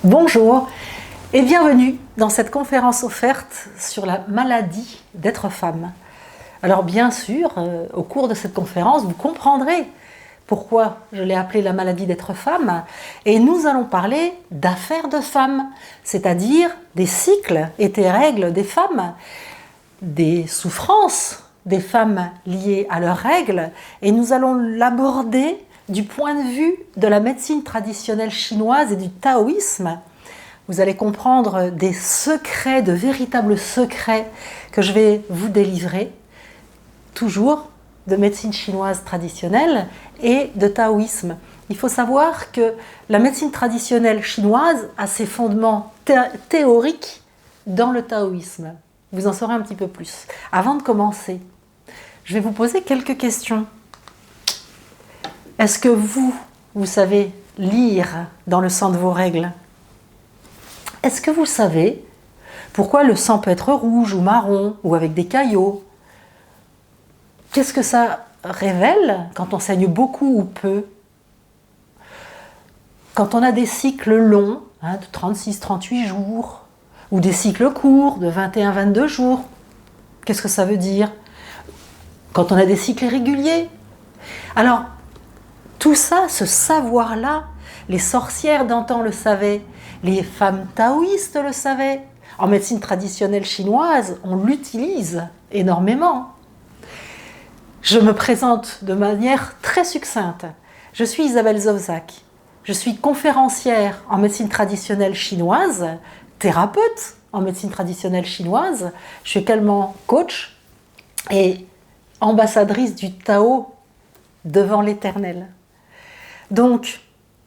Bonjour et bienvenue dans cette conférence offerte sur la maladie d'être femme. Alors bien sûr, au cours de cette conférence, vous comprendrez pourquoi je l'ai appelée la maladie d'être femme, et nous allons parler d'affaires de femmes, c'est-à-dire des cycles et des règles des femmes, des souffrances des femmes liées à leurs règles, et nous allons l'aborder du point de vue de la médecine traditionnelle chinoise et du taoïsme. Vous allez comprendre des secrets, de véritables secrets que je vais vous délivrer, toujours de médecine chinoise traditionnelle et de taoïsme. Il faut savoir que la médecine traditionnelle chinoise a ses fondements théoriques dans le taoïsme. Vous en saurez un petit peu plus. Avant de commencer, je vais vous poser quelques questions. Est-ce que vous savez lire dans le sang de vos règles? Est-ce que vous savez pourquoi le sang peut être rouge ou marron ou avec des caillots? Qu'est-ce que ça révèle quand on saigne beaucoup ou peu? Quand on a des cycles longs, de 36-38 jours, ou des cycles courts de 21-22 jours, qu'est-ce que ça veut dire? Quand on a des cycles irréguliers. Alors, tout ça, ce savoir-là, les sorcières d'antan le savaient, les femmes taoïstes le savaient. En médecine traditionnelle chinoise, on l'utilise énormément. Je me présente de manière très succincte. Je suis Isabelle Zovzak. Je suis conférencière en médecine traditionnelle chinoise, thérapeute en médecine traditionnelle chinoise. Je suis également coach et ambassadrice du Tao devant l'Éternel. Donc,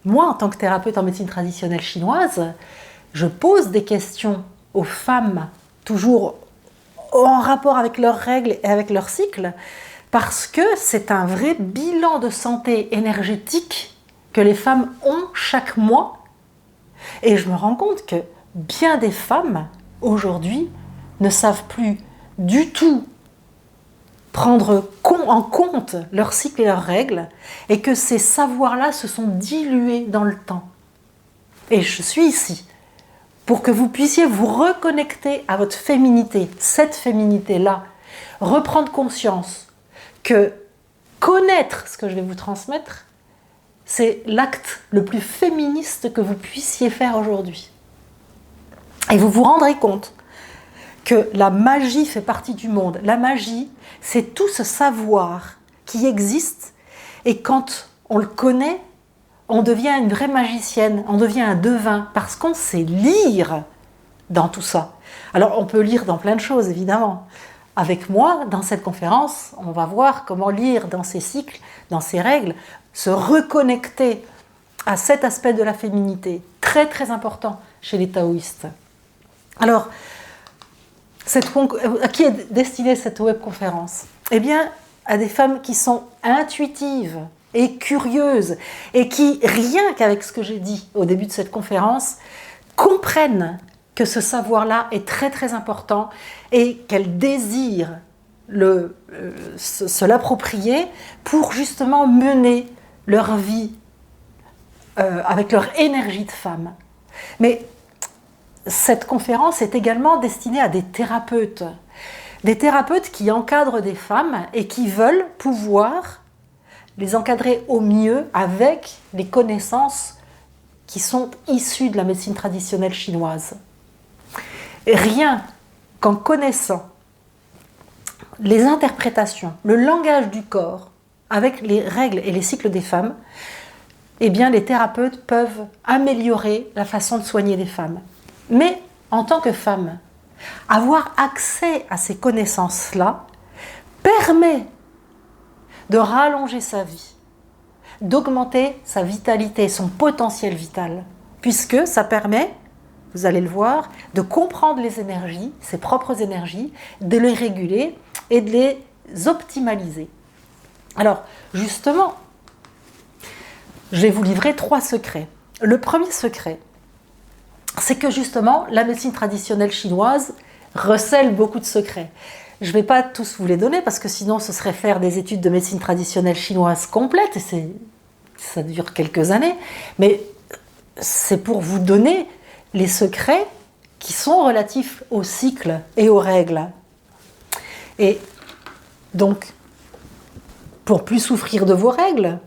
moi, en tant que thérapeute en médecine traditionnelle chinoise, je pose des questions aux femmes, toujours en rapport avec leurs règles et avec leurs cycles, parce que c'est un vrai bilan de santé énergétique que les femmes ont chaque mois. Et je me rends compte que bien des femmes, aujourd'hui, ne savent plus du tout prendre en compte leurs cycles et leurs règles, et que ces savoirs-là se sont dilués dans le temps. Et je suis ici pour que vous puissiez vous reconnecter à votre féminité, cette féminité-là, reprendre conscience que connaître ce que je vais vous transmettre, c'est l'acte le plus féministe que vous puissiez faire aujourd'hui. Et vous vous rendrez compte que la magie fait partie du monde. La magie, c'est tout ce savoir qui existe, et quand on le connaît, on devient une vraie magicienne, on devient un devin, parce qu'on sait lire dans tout ça. Alors on peut lire dans plein de choses, évidemment. Avec moi, dans cette conférence, on va voir comment lire dans ces cycles, dans ces règles, se reconnecter à cet aspect de la féminité, très très important chez les taoïstes. Alors, à qui est destinée cette webconférence? Eh bien, à des femmes qui sont intuitives et curieuses, et qui, rien qu'avec ce que j'ai dit au début de cette conférence, comprennent que ce savoir-là est très très important, et qu'elles désirent se l'approprier pour justement mener leur vie avec leur énergie de femme. Mais cette conférence est également destinée à des thérapeutes qui encadrent des femmes et qui veulent pouvoir les encadrer au mieux avec les connaissances qui sont issues de la médecine traditionnelle chinoise. Et rien qu'en connaissant les interprétations, le langage du corps avec les règles et les cycles des femmes, eh bien les thérapeutes peuvent améliorer la façon de soigner les femmes. Mais en tant que femme, avoir accès à ces connaissances-là permet de rallonger sa vie, d'augmenter sa vitalité, son potentiel vital, puisque ça permet, vous allez le voir, de comprendre les énergies, ses propres énergies, de les réguler et de les optimaliser. Alors, justement, je vais vous livrer 3 secrets. Le premier secret, c'est que justement, la médecine traditionnelle chinoise recèle beaucoup de secrets. Je ne vais pas tous vous les donner, parce que sinon ce serait faire des études de médecine traditionnelle chinoise complètes, et ça dure quelques années, mais c'est pour vous donner les secrets qui sont relatifs au cycle et aux règles. Et donc, pour plus souffrir de vos règles,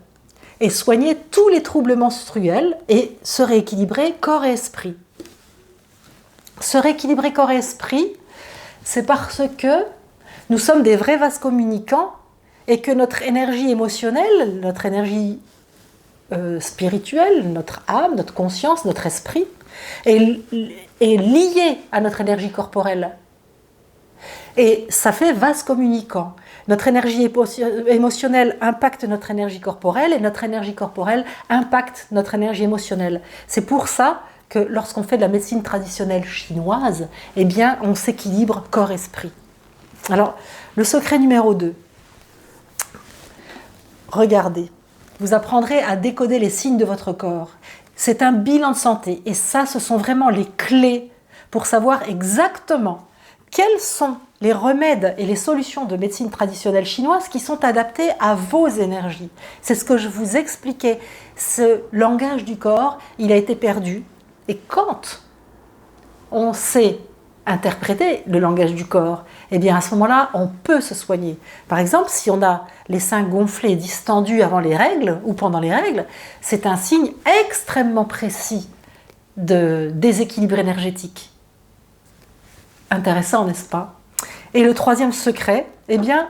et soigner tous les troubles menstruels et se rééquilibrer corps et esprit. Se rééquilibrer corps et esprit, c'est parce que nous sommes des vrais vases communicants et que notre énergie émotionnelle, notre énergie spirituelle, notre âme, notre conscience, notre esprit, est liée à notre énergie corporelle. Et ça fait vase communicant. Notre énergie émotionnelle impacte notre énergie corporelle et notre énergie corporelle impacte notre énergie émotionnelle. C'est pour ça que lorsqu'on fait de la médecine traditionnelle chinoise, eh bien, on s'équilibre corps-esprit. Alors, le secret numéro 2. Regardez, vous apprendrez à décoder les signes de votre corps. C'est un bilan de santé et ça, ce sont vraiment les clés pour savoir exactement quels sont les remèdes et les solutions de médecine traditionnelle chinoise qui sont adaptés à vos énergies. C'est ce que je vous expliquais. Ce langage du corps, il a été perdu. Et quand on sait interpréter le langage du corps, eh bien à ce moment-là, on peut se soigner. Par exemple, si on a les seins gonflés, distendus avant les règles ou pendant les règles, c'est un signe extrêmement précis de déséquilibre énergétique. Intéressant, n'est-ce pas? Et le troisième secret, eh bien,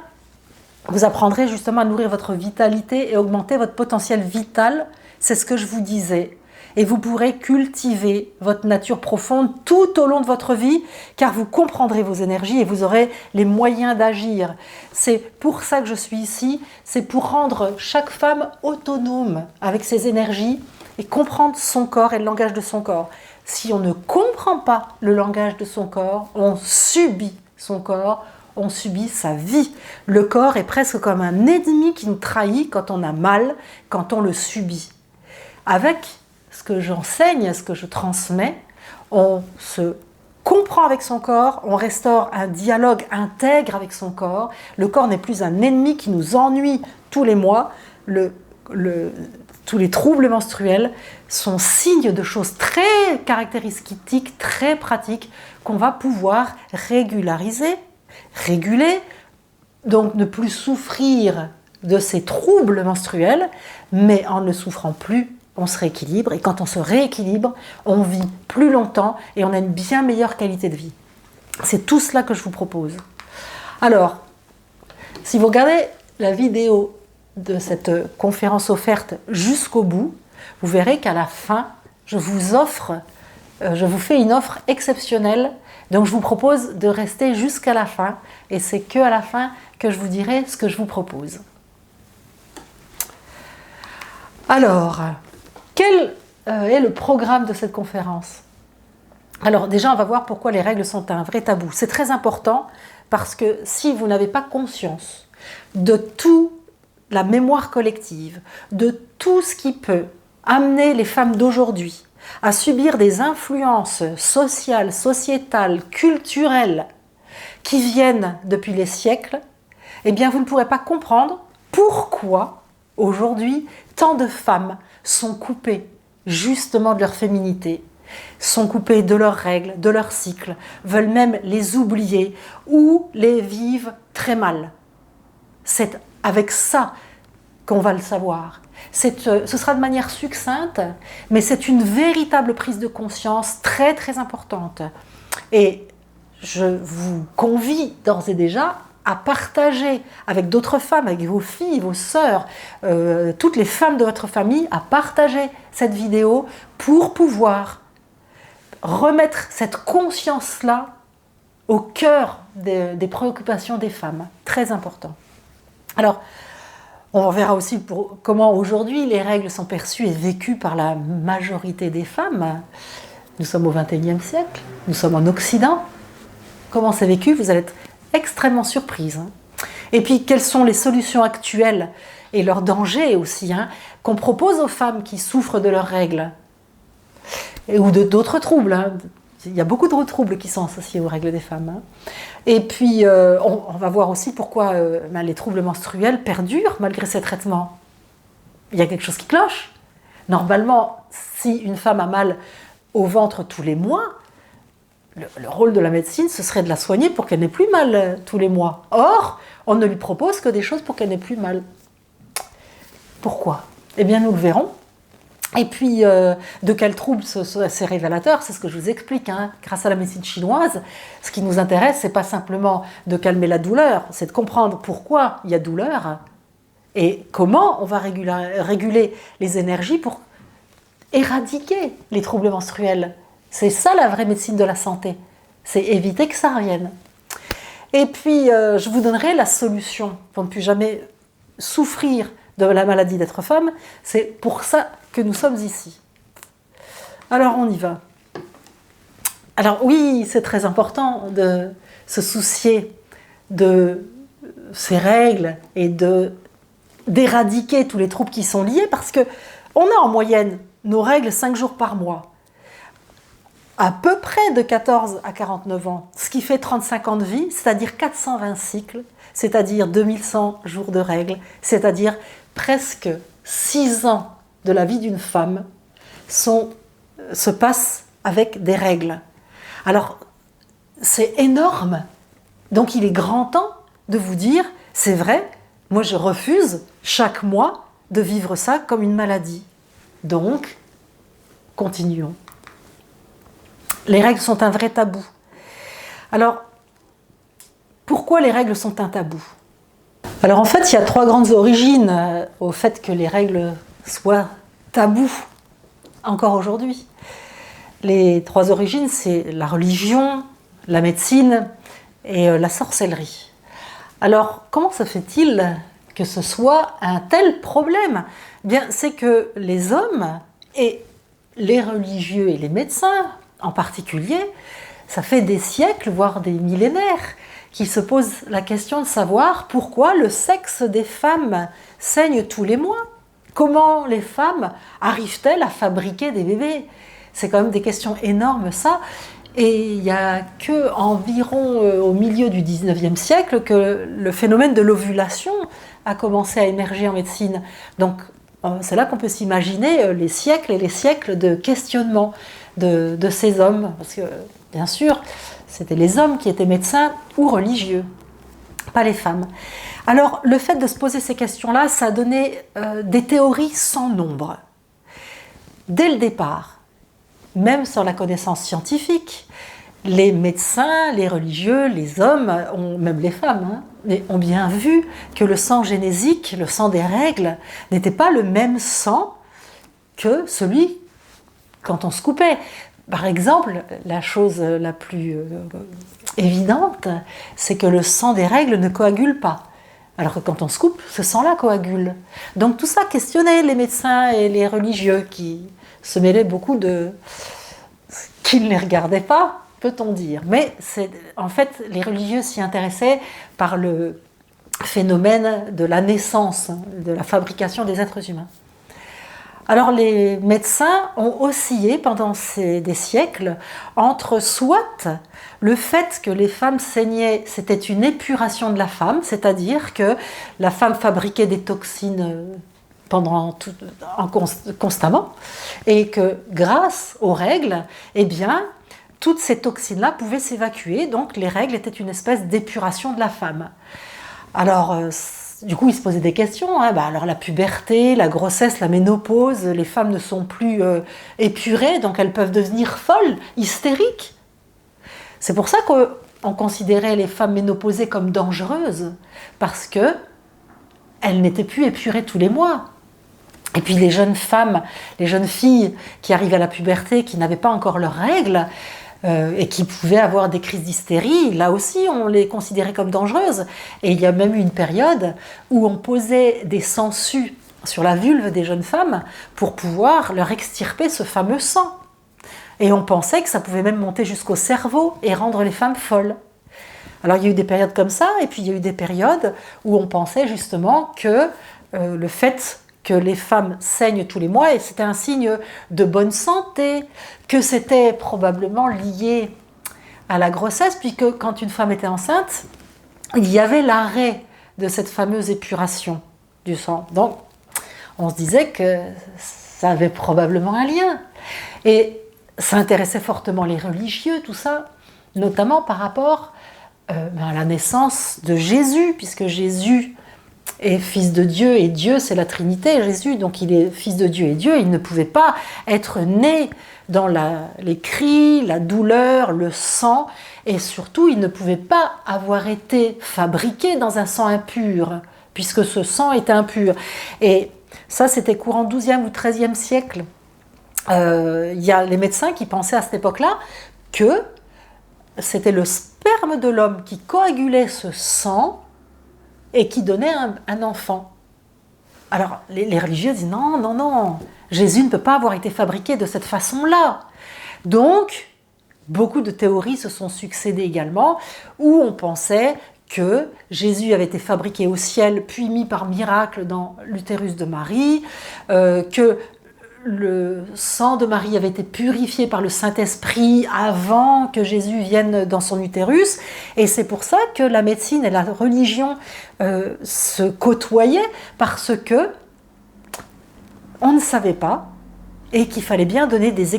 vous apprendrez justement à nourrir votre vitalité et augmenter votre potentiel vital. C'est ce que je vous disais. Et vous pourrez cultiver votre nature profonde tout au long de votre vie, car vous comprendrez vos énergies et vous aurez les moyens d'agir. C'est pour ça que je suis ici, c'est pour rendre chaque femme autonome avec ses énergies et comprendre son corps et le langage de son corps. Si on ne comprend pas le langage de son corps, on subit son corps, on subit sa vie. Le corps est presque comme un ennemi qui nous trahit quand on a mal, quand on le subit. Avec ce que j'enseigne, ce que je transmets, on se comprend avec son corps, on restaure un dialogue intègre avec son corps. Le corps n'est plus un ennemi qui nous ennuie tous les mois. Tous les troubles menstruels sont signes de choses très caractéristiques, très pratiques, qu'on va pouvoir régulariser, réguler, donc ne plus souffrir de ces troubles menstruels, mais en ne souffrant plus, on se rééquilibre, et quand on se rééquilibre, on vit plus longtemps et on a une bien meilleure qualité de vie. C'est tout cela que je vous propose. Alors, si vous regardez la vidéo de cette conférence offerte jusqu'au bout, vous verrez qu'à la fin, je vous fais une offre exceptionnelle. Donc je vous propose de rester jusqu'à la fin, et c'est qu'à la fin que je vous dirai ce que je vous propose. Alors, quel est le programme de cette conférence? Alors déjà, on va voir pourquoi les règles sont un vrai tabou. C'est très important parce que si vous n'avez pas conscience de toute la mémoire collective, de tout ce qui peut amener les femmes d'aujourd'hui à subir des influences sociales, sociétales, culturelles qui viennent depuis les siècles, eh bien vous ne pourrez pas comprendre pourquoi aujourd'hui tant de femmes sont coupées justement de leur féminité, sont coupées de leurs règles, de leurs cycles, veulent même les oublier ou les vivent très mal. C'est avec ça qu'on va le savoir. Ce sera de manière succincte, mais c'est une véritable prise de conscience très très importante. Et je vous convie d'ores et déjà à partager avec d'autres femmes, avec vos filles, vos sœurs, toutes les femmes de votre famille, à partager cette vidéo pour pouvoir remettre cette conscience-là au cœur des préoccupations des femmes. Très important. Alors, on verra aussi comment aujourd'hui les règles sont perçues et vécues par la majorité des femmes. Nous sommes au XXIe siècle, nous sommes en Occident. Comment c'est vécu? Vous allez être extrêmement surprise. Et puis, quelles sont les solutions actuelles et leurs dangers aussi, qu'on propose aux femmes qui souffrent de leurs règles ou d'autres troubles. Il y a beaucoup de troubles qui sont associés aux règles des femmes. Et puis, on va voir aussi pourquoi les troubles menstruels perdurent malgré ces traitements. Il y a quelque chose qui cloche. Normalement, si une femme a mal au ventre tous les mois, le rôle de la médecine, ce serait de la soigner pour qu'elle n'ait plus mal tous les mois. Or, on ne lui propose que des choses pour qu'elle n'ait plus mal. Pourquoi? Eh bien, nous le verrons. Et puis, de quel trouble c'est révélateur, c'est ce que je vous explique. Grâce à la médecine chinoise, ce qui nous intéresse, c'est pas simplement de calmer la douleur, c'est de comprendre pourquoi il y a douleur et comment on va réguler les énergies pour éradiquer les troubles menstruels. C'est ça la vraie médecine de la santé, c'est éviter que ça revienne. Et puis, je vous donnerai la solution pour ne plus jamais souffrir de la maladie d'être femme. C'est pour ça que nous sommes ici. Alors, on y va. Alors oui, c'est très important de se soucier de ces règles et d'éradiquer tous les troubles qui sont liés, parce que on a en moyenne nos règles 5 jours par mois, à peu près de 14 à 49 ans, ce qui fait 35 ans de vie, c'est-à-dire 420 cycles, c'est-à-dire 2100 jours de règles, c'est-à-dire presque 6 ans de la vie d'une femme se passent avec des règles. Alors, c'est énorme. Donc, il est grand temps de vous dire, c'est vrai, moi je refuse chaque mois de vivre ça comme une maladie. Donc, continuons. Les règles sont un vrai tabou. Alors, pourquoi les règles sont un tabou? Alors en fait, il y a 3 grandes origines au fait que les règles soient tabous, encore aujourd'hui. Les 3 origines, c'est la religion, la médecine et la sorcellerie. Alors, comment se fait-il que ce soit un tel problème? Bien, c'est que les hommes et les religieux et les médecins en particulier, ça fait des siècles, voire des millénaires, qui se posent la question de savoir pourquoi le sexe des femmes saigne tous les mois. Comment les femmes arrivent-elles à fabriquer des bébés? C'est quand même des questions énormes, ça. Et il n'y a qu'environ au milieu du 19e siècle que le phénomène de l'ovulation a commencé à émerger en médecine. Donc, c'est là qu'on peut s'imaginer les siècles et les siècles de questionnement de ces hommes. Parce que, bien sûr, c'était les hommes qui étaient médecins ou religieux, pas les femmes. Alors, le fait de se poser ces questions-là, ça a donné des théories sans nombre. Dès le départ, même sans la connaissance scientifique, les médecins, les religieux, les hommes, même les femmes, ont bien vu que le sang génésique, le sang des règles, n'était pas le même sang que celui quand on se coupait. Par exemple, la chose la plus évidente, c'est que le sang des règles ne coagule pas. Alors que quand on se coupe, ce sang-là coagule. Donc tout ça questionnait les médecins et les religieux qui se mêlaient beaucoup qui ne les regardaient pas, peut-on dire. Mais en fait, les religieux s'y intéressaient par le phénomène de la naissance, de la fabrication des êtres humains. Alors les médecins ont oscillé pendant des siècles entre soit le fait que les femmes saignaient, c'était une épuration de la femme, c'est-à-dire que la femme fabriquait des toxines constamment, et que grâce aux règles, eh bien, toutes ces toxines-là pouvaient s'évacuer, donc les règles étaient une espèce d'épuration de la femme. Alors, du coup, ils se posaient des questions. Alors la puberté, la grossesse, la ménopause, les femmes ne sont plus épurées, donc elles peuvent devenir folles, hystériques. C'est pour ça qu'on considérait les femmes ménopausées comme dangereuses, parce qu'elles n'étaient plus épurées tous les mois. Et puis les jeunes femmes, les jeunes filles qui arrivent à la puberté, qui n'avaient pas encore leurs règles, et qui pouvaient avoir des crises d'hystérie, là aussi on les considérait comme dangereuses. Et il y a même eu une période où on posait des sangsues sur la vulve des jeunes femmes pour pouvoir leur extirper ce fameux sang. Et on pensait que ça pouvait même monter jusqu'au cerveau et rendre les femmes folles. Alors il y a eu des périodes comme ça, et puis il y a eu des périodes où on pensait justement que le fait que les femmes saignent tous les mois, et c'était un signe de bonne santé, que c'était probablement lié à la grossesse, puisque quand une femme était enceinte, il y avait l'arrêt de cette fameuse épuration du sang. Donc, on se disait que ça avait probablement un lien. Et Ça intéressait fortement les religieux, tout ça, notamment par rapport à la naissance de Jésus, puisque Jésus est fils de Dieu et Dieu, c'est la Trinité, Jésus, donc il est fils de Dieu et Dieu, il ne pouvait pas être né dans les cris, la douleur, le sang, et surtout il ne pouvait pas avoir été fabriqué dans un sang impur, puisque ce sang était impur. Et ça, c'était courant 12e ou 13e siècle. Il y a les médecins qui pensaient à cette époque-là que c'était le sperme de l'homme qui coagulait ce sang et qui donnait un enfant. Alors, les religieux disent non, non, non, Jésus ne peut pas avoir été fabriqué de cette façon-là. Donc, beaucoup de théories se sont succédées également, où on pensait que Jésus avait été fabriqué au ciel, puis mis par miracle dans l'utérus de Marie, que le sang de Marie avait été purifié par le Saint-Esprit avant que Jésus vienne dans son utérus, et c'est pour ça que la médecine et la religion se côtoyaient, parce que on ne savait pas, et qu'il fallait bien donner des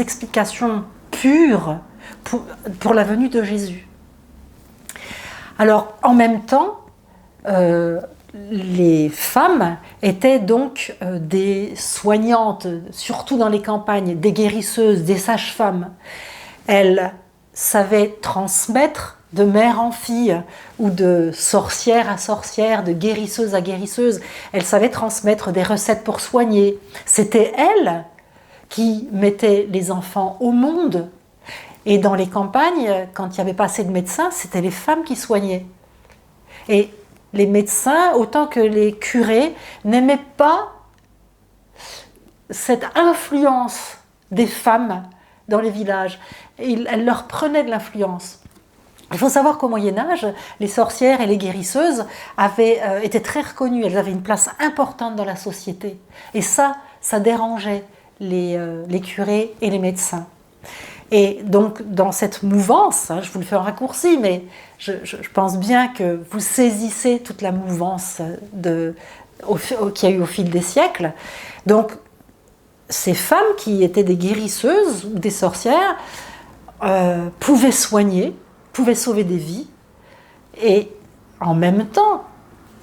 explications pures pour la venue de Jésus. Alors, en même temps, les femmes étaient donc des soignantes, surtout dans les campagnes, des guérisseuses, des sages-femmes. Elles savaient transmettre de mère en fille, ou de sorcière à sorcière, de guérisseuse à guérisseuse. Elles savaient transmettre des recettes pour soigner. C'était elles qui mettaient les enfants au monde. Et dans les campagnes, quand il n'y avait pas assez de médecins, c'était les femmes qui soignaient. Et les médecins, autant que les curés, n'aimaient pas cette influence des femmes dans les villages. Elles leur prenaient de l'influence. Il faut savoir qu'au Moyen-Âge, les sorcières et les guérisseuses étaient très reconnues. Elles avaient une place importante dans la société. Et ça dérangeait les curés et les médecins. Et donc, dans cette mouvance, je vous le fais en raccourci, mais je pense bien que vous saisissez toute la mouvance qu'il y a eu au fil des siècles. Donc, ces femmes qui étaient des guérisseuses ou des sorcières pouvaient soigner, pouvaient sauver des vies, et en même temps,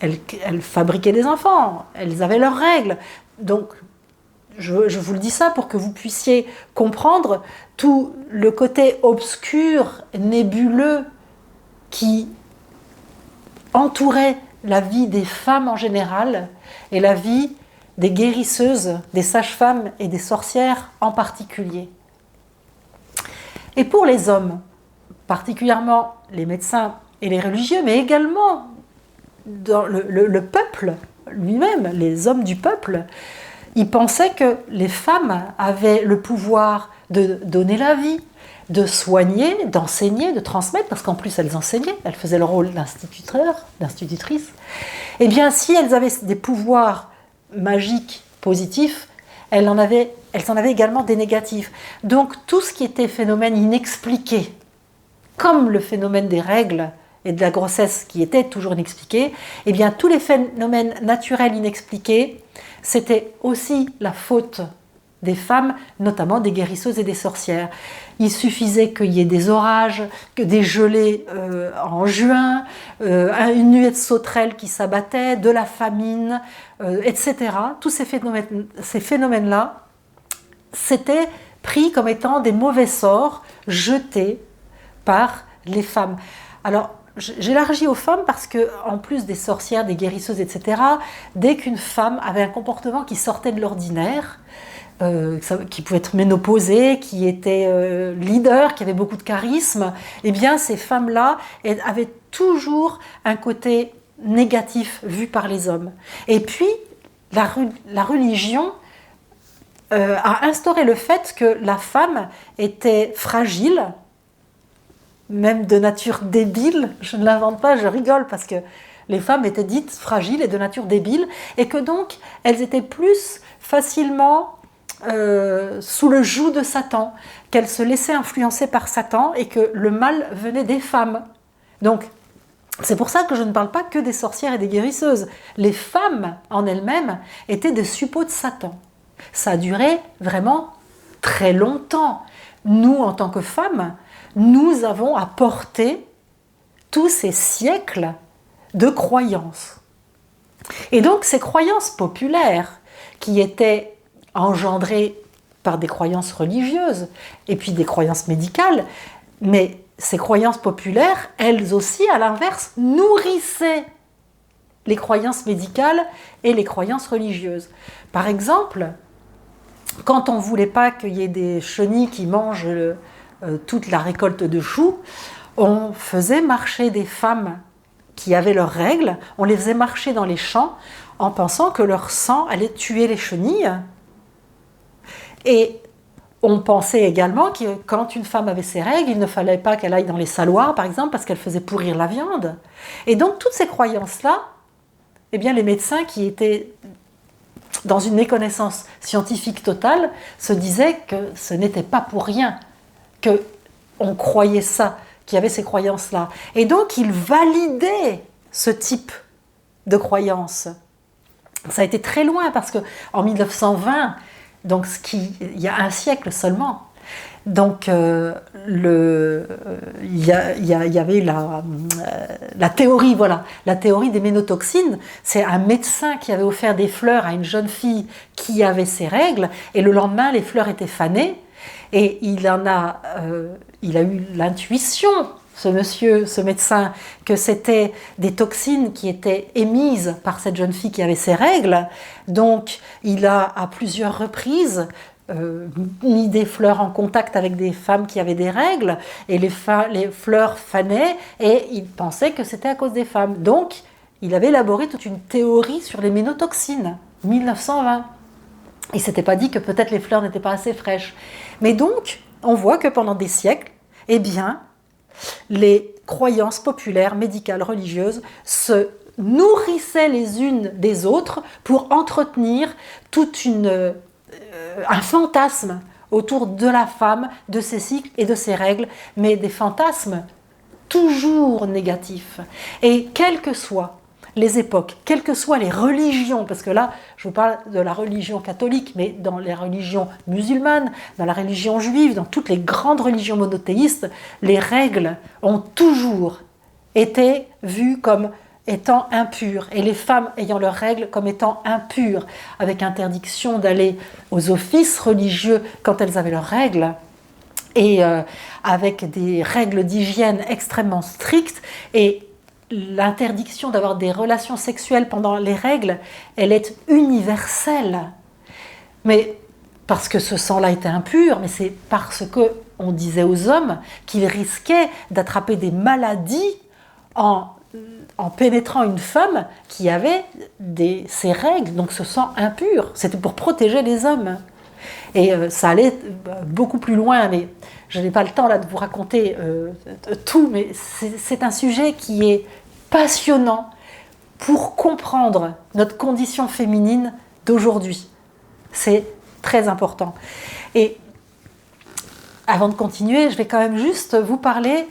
elles fabriquaient des enfants, elles avaient leurs règles. Donc, je vous le dis ça pour que vous puissiez comprendre tout le côté obscur, nébuleux, qui entourait la vie des femmes en général et la vie des guérisseuses, des sages-femmes et des sorcières en particulier. Et pour les hommes, particulièrement les médecins et les religieux, mais également dans le peuple lui-même, les hommes du peuple, ils pensaient que les femmes avaient le pouvoir de donner la vie, de soigner, d'enseigner, de transmettre, parce qu'en plus elles enseignaient, elles faisaient le rôle d'institutrice. Eh bien, si elles avaient des pouvoirs magiques, positifs, elles en avaient également des négatifs. Donc tout ce qui était phénomène inexpliqué, comme le phénomène des règles et de la grossesse qui était toujours inexpliqué, eh bien tous les phénomènes naturels inexpliqués, c'était aussi la faute des femmes, notamment des guérisseuses et des sorcières. Il suffisait qu'il y ait des orages, que des gelées en juin, une nuée de sauterelles qui s'abattait, de la famine, etc. Tous ces phénomènes-là, c'était pris comme étant des mauvais sorts jetés par les femmes. Alors, j'élargis aux femmes parce que, en plus des sorcières, des guérisseuses, etc., dès qu'une femme avait un comportement qui sortait de l'ordinaire, qui pouvait être ménopausée, qui était leader, qui avait beaucoup de charisme, eh bien ces femmes-là avaient toujours un côté négatif vu par les hommes. Et puis, la religion a instauré le fait que la femme était fragile, même de nature débile, je ne l'invente pas, je rigole parce que les femmes étaient dites fragiles et de nature débile, et que donc elles étaient plus facilement sous le joug de Satan, qu'elles se laissaient influencer par Satan et que le mal venait des femmes. Donc, c'est pour ça que je ne parle pas que des sorcières et des guérisseuses. Les femmes en elles-mêmes étaient des suppôts de Satan. Ça a duré vraiment très longtemps. Nous, en tant que femmes, nous avons à porter tous ces siècles de croyances. Et donc, ces croyances populaires qui étaient engendrées par des croyances religieuses et puis des croyances médicales, mais ces croyances populaires, elles aussi, à l'inverse, nourrissaient les croyances médicales et les croyances religieuses. Par exemple, quand on ne voulait pas qu'il y ait des chenilles qui mangent toute la récolte de choux, on faisait marcher des femmes qui avaient leurs règles, on les faisait marcher dans les champs en pensant que leur sang allait tuer les chenilles. Et on pensait également que quand une femme avait ses règles, il ne fallait pas qu'elle aille dans les saloirs, par exemple, parce qu'elle faisait pourrir la viande. Et donc, toutes ces croyances-là, eh bien, les médecins qui étaient dans une méconnaissance scientifique totale se disaient que ce n'était pas pour rien qu'on croyait ça, qu'il y avait ces croyances-là. Et donc, ils validaient ce type de croyances. Ça a été très loin, parce qu'en 1920, donc il y a un siècle seulement, donc il y avait la théorie, voilà, la théorie des ménotoxines. C'est un médecin qui avait offert des fleurs à une jeune fille qui avait ses règles, et le lendemain, les fleurs étaient fanées, et il a eu l'intuition, ce monsieur, ce médecin, que c'était des toxines qui étaient émises par cette jeune fille qui avait ses règles. Donc, il a à plusieurs reprises mis des fleurs en contact avec des femmes qui avaient des règles, et les fleurs fanaient, et il pensait que c'était à cause des femmes. Donc, il avait élaboré toute une théorie sur les ménotoxines, 1920. Il ne s'était pas dit que peut-être les fleurs n'étaient pas assez fraîches. Mais donc, on voit que pendant des siècles, eh bien, les croyances populaires, médicales, religieuses se nourrissaient les unes des autres pour entretenir un fantasme autour de la femme, de ses cycles et de ses règles, mais des fantasmes toujours négatifs. Et quelles que soient les époques, quelles que soient les religions, parce que là, je vous parle de la religion catholique, mais dans les religions musulmanes, dans la religion juive, dans toutes les grandes religions monothéistes, les règles ont toujours été vues comme étant impures, et les femmes ayant leurs règles comme étant impures, avec interdiction d'aller aux offices religieux quand elles avaient leurs règles, et avec des règles d'hygiène extrêmement strictes, et l'interdiction d'avoir des relations sexuelles pendant les règles, elle est universelle. Mais parce que ce sang-là était impur, mais c'est parce qu'on disait aux hommes qu'ils risquaient d'attraper des maladies en pénétrant une femme qui avait ses règles, donc ce sang impur. C'était pour protéger les hommes. Et ça allait beaucoup plus loin, mais je n'ai pas le temps là de vous raconter tout, mais c'est un sujet qui est passionnant pour comprendre notre condition féminine d'aujourd'hui. C'est très important. Et avant de continuer, je vais quand même juste vous parler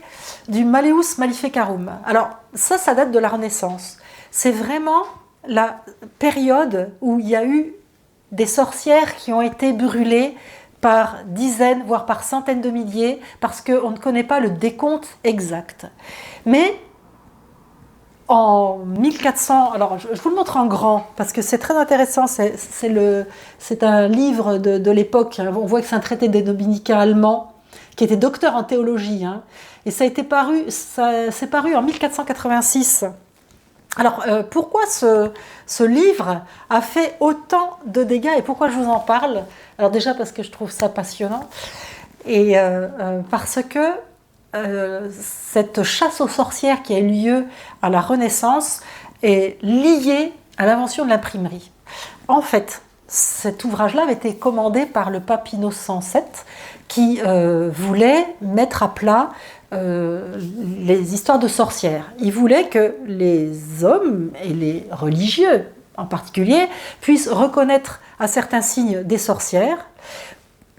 du Malleus Maleficarum. Alors ça date de la Renaissance. C'est vraiment la période où il y a eu des sorcières qui ont été brûlées par dizaines, voire par centaines de milliers, parce qu'on ne connaît pas le décompte exact. Mais en 1400, alors je vous le montre en grand, parce que c'est très intéressant, c'est un livre de l'époque, on voit que c'est un traité des dominicains allemands, qui était docteur en théologie, et c'est paru en 1486. Alors, pourquoi ce livre a fait autant de dégâts et pourquoi je vous en parle? Alors déjà parce que je trouve ça passionnant et parce que cette chasse aux sorcières qui a eu lieu à la Renaissance est liée à l'invention de l'imprimerie. En fait, cet ouvrage-là avait été commandé par le pape Innocent VII qui voulait mettre à plat les histoires de sorcières. Il voulait que les hommes et les religieux en particulier puissent reconnaître à certains signes des sorcières,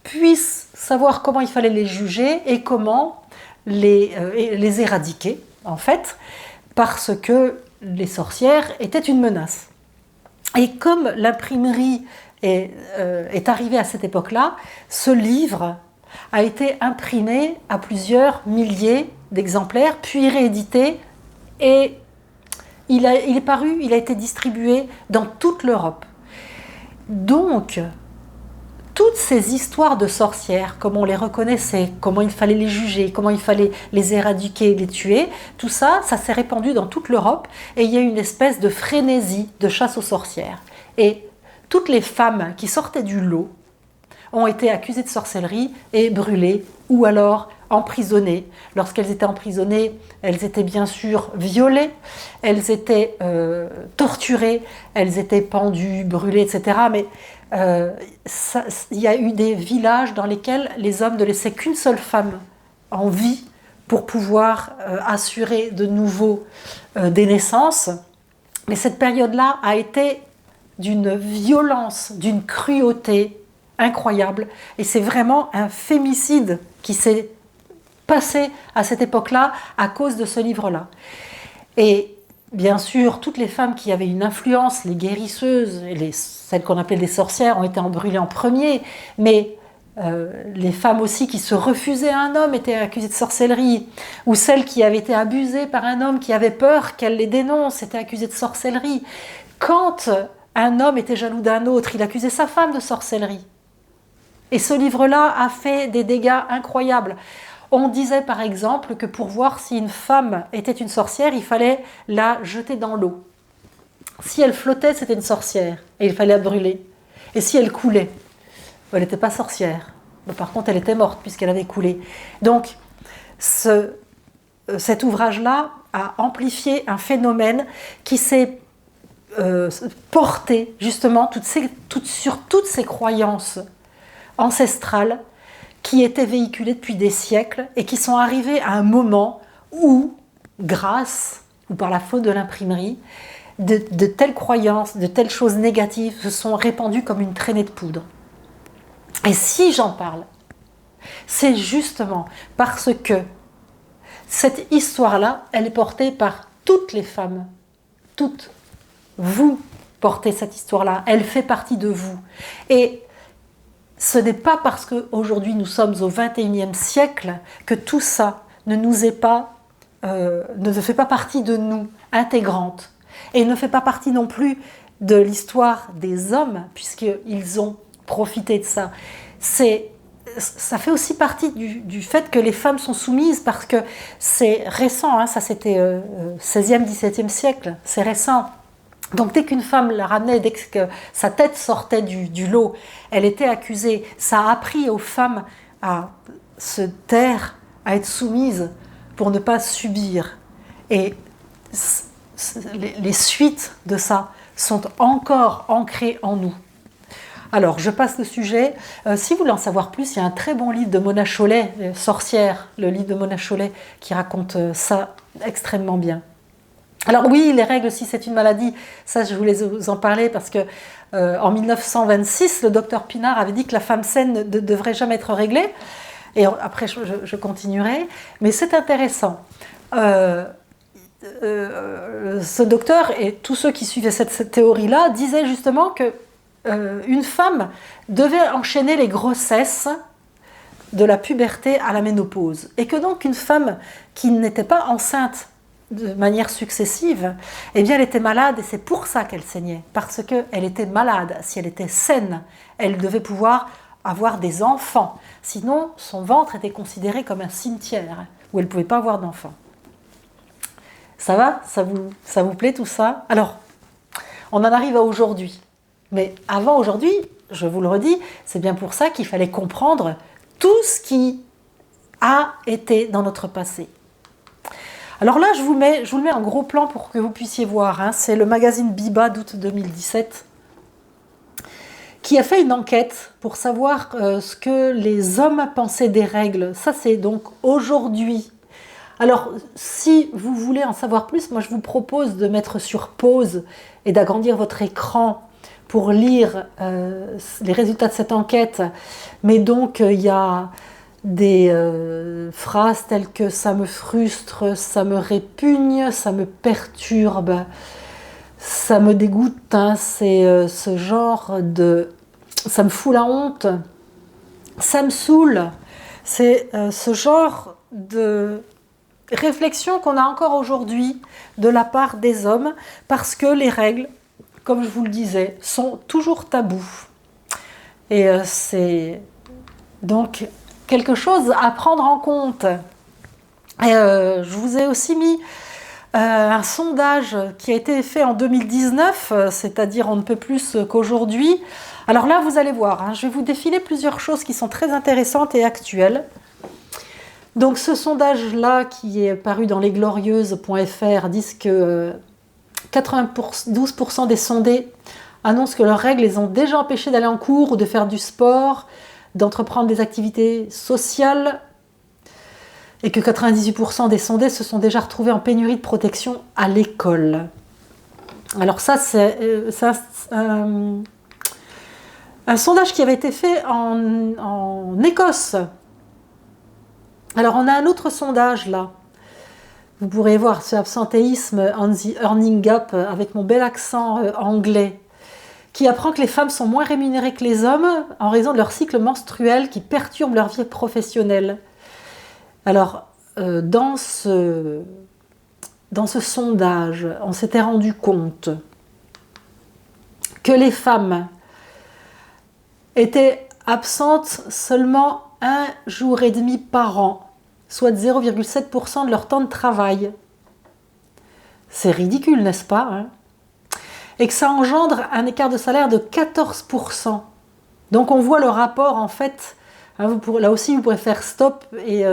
puissent savoir comment il fallait les juger et comment les éradiquer, en fait, parce que les sorcières étaient une menace. Et comme l'imprimerie est arrivé à cette époque-là, ce livre a été imprimé à plusieurs milliers d'exemplaires, puis réédité, et il est paru, il a été distribué dans toute l'Europe. Donc, toutes ces histoires de sorcières, comment on les reconnaissait, comment il fallait les juger, comment il fallait les éradiquer, les tuer, tout ça, ça s'est répandu dans toute l'Europe, et il y a eu une espèce de frénésie de chasse aux sorcières. Et toutes les femmes qui sortaient du lot ont été accusées de sorcellerie et brûlées, ou alors emprisonnées. Lorsqu'elles étaient emprisonnées, elles étaient bien sûr violées, elles étaient torturées, elles étaient pendues, brûlées, etc. Mais il y a eu des villages dans lesquels les hommes ne laissaient qu'une seule femme en vie pour pouvoir assurer de nouveau des naissances. Mais cette période-là a été d'une violence, d'une cruauté incroyable. Et c'est vraiment un fémicide qui s'est passé à cette époque-là à cause de ce livre-là. Et bien sûr, toutes les femmes qui avaient une influence, les guérisseuses, celles qu'on appelait les sorcières, ont été brûlées en premier, mais les femmes aussi qui se refusaient à un homme étaient accusées de sorcellerie, ou celles qui avaient été abusées par un homme qui avait peur qu'elle les dénonce étaient accusées de sorcellerie. Quand un homme était jaloux d'un autre, il accusait sa femme de sorcellerie. Et ce livre-là a fait des dégâts incroyables. On disait par exemple que pour voir si une femme était une sorcière, il fallait la jeter dans l'eau. Si elle flottait, c'était une sorcière et il fallait la brûler. Et si elle coulait, elle n'était pas sorcière. Mais par contre, elle était morte puisqu'elle avait coulé. Donc, cet ouvrage-là a amplifié un phénomène qui s'est porté justement sur toutes ces croyances ancestrales qui étaient véhiculées depuis des siècles et qui sont arrivées à un moment où, grâce ou par la faute de l'imprimerie, de telles croyances, de telles choses négatives se sont répandues comme une traînée de poudre. Et si j'en parle, c'est justement parce que cette histoire-là, elle est portée par toutes les femmes, toutes. Vous portez cette histoire-là, elle fait partie de vous. Et ce n'est pas parce qu'aujourd'hui nous sommes au XXIe siècle que tout ça ne fait pas partie de nous, intégrante. Et ne fait pas partie non plus de l'histoire des hommes, puisqu'ils ont profité de ça. Ça fait aussi partie du fait que les femmes sont soumises, parce que c'est récent, ça c'était 16e, 17e siècle, c'est récent. Donc dès qu'une femme la ramenait, dès que sa tête sortait du lot, elle était accusée. Ça a appris aux femmes à se taire, à être soumises pour ne pas subir. Et les suites de ça sont encore ancrées en nous. Alors, je passe le sujet. Si vous voulez en savoir plus, il y a un très bon livre de Mona Chollet, Sorcière, le livre de Mona Chollet, qui raconte ça extrêmement bien. Alors oui, les règles, si c'est une maladie, ça je voulais vous en parler parce que en 1926, le docteur Pinard avait dit que la femme saine ne devrait jamais être réglée. Et après, je continuerai. Mais c'est intéressant. Ce docteur et tous ceux qui suivaient cette théorie-là disaient justement que une femme devait enchaîner les grossesses de la puberté à la ménopause. Et que donc une femme qui n'était pas enceinte de manière successive, eh bien elle était malade et c'est pour ça qu'elle saignait, parce qu'elle était malade. Si elle était saine, elle devait pouvoir avoir des enfants. Sinon, son ventre était considéré comme un cimetière où elle ne pouvait pas avoir d'enfants. Ça va ? Ça vous plaît tout ça ? Alors, on en arrive à aujourd'hui. Mais avant aujourd'hui, je vous le redis, c'est bien pour ça qu'il fallait comprendre tout ce qui a été dans notre passé. Alors là, je vous le mets en gros plan pour que vous puissiez voir. C'est le magazine Biba d'août 2017 qui a fait une enquête pour savoir ce que les hommes pensaient des règles. Ça, c'est donc aujourd'hui. Alors, si vous voulez en savoir plus, moi je vous propose de mettre sur pause et d'agrandir votre écran pour lire les résultats de cette enquête. Mais donc, il y a des phrases telles que « ça me frustre, ça me répugne, ça me perturbe, ça me dégoûte ». C'est ce genre de ça me fout la honte, ça me saoule. C'est ce genre de réflexion qu'on a encore aujourd'hui de la part des hommes, parce que les règles, comme je vous le disais, sont toujours tabous. Et c'est donc quelque chose à prendre en compte. Et je vous ai aussi mis un sondage qui a été fait en 2019, c'est-à-dire on ne peut plus qu'aujourd'hui. Alors là, vous allez voir, hein, je vais vous défiler plusieurs choses qui sont très intéressantes et actuelles. Donc ce sondage-là, qui est paru dans lesglorieuses.fr, dit que 92% des sondés annoncent que leurs règles les ont déjà empêchés d'aller en cours ou de faire du sport, d'entreprendre des activités sociales, et que 98% des sondés se sont déjà retrouvés en pénurie de protection à l'école. Alors ça, c'est un sondage qui avait été fait en Écosse. Alors on a un autre sondage là. Vous pourrez voir ce absentéisme on the earning gap avec mon bel accent anglais, qui apprend que les femmes sont moins rémunérées que les hommes en raison de leur cycle menstruel qui perturbe leur vie professionnelle. Alors, dans ce sondage, on s'était rendu compte que les femmes étaient absentes seulement 1 jour et demi par an, soit 0,7% de leur temps de travail. C'est ridicule, n'est-ce pas, hein? Et que ça engendre un écart de salaire de 14%. Donc on voit le rapport, en fait, hein, là aussi vous pourrez faire stop et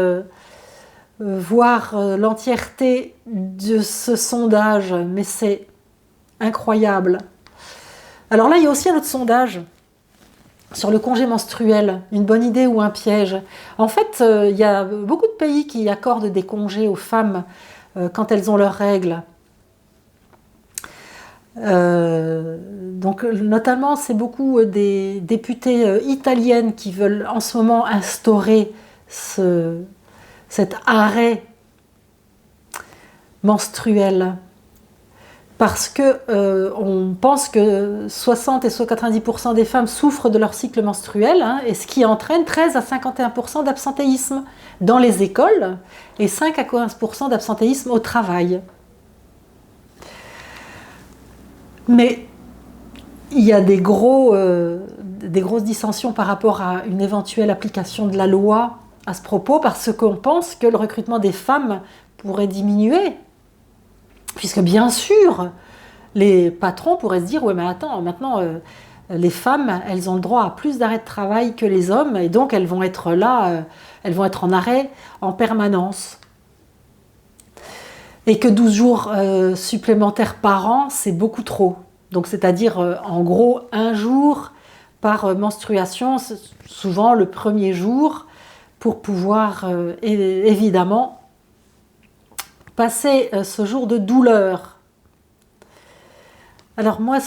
voir l'entièreté de ce sondage, mais c'est incroyable. Alors là, il y a aussi un autre sondage sur le congé menstruel, une bonne idée ou un piège. En fait, il y a beaucoup de pays qui accordent des congés aux femmes quand elles ont leurs règles. Donc notamment, c'est beaucoup des députées italiennes qui veulent en ce moment instaurer cet arrêt menstruel. Parce que on pense que 60 et 90% des femmes souffrent de leur cycle menstruel, hein, et ce qui entraîne 13 à 51% d'absentéisme dans les écoles et 5 à 15% d'absentéisme au travail. Mais il y a des grosses dissensions par rapport à une éventuelle application de la loi à ce propos, parce qu'on pense que le recrutement des femmes pourrait diminuer. Puisque bien sûr, les patrons pourraient se dire « Ouais, mais attends, maintenant, les femmes, elles ont le droit à plus d'arrêt de travail que les hommes, et donc elles vont être là, elles vont être en arrêt en permanence. » Et que 12 jours supplémentaires par an, c'est beaucoup trop. Donc c'est-à-dire, en gros, 1 jour par menstruation, souvent le premier jour, pour pouvoir, évidemment, passer ce jour de douleur. Alors moi,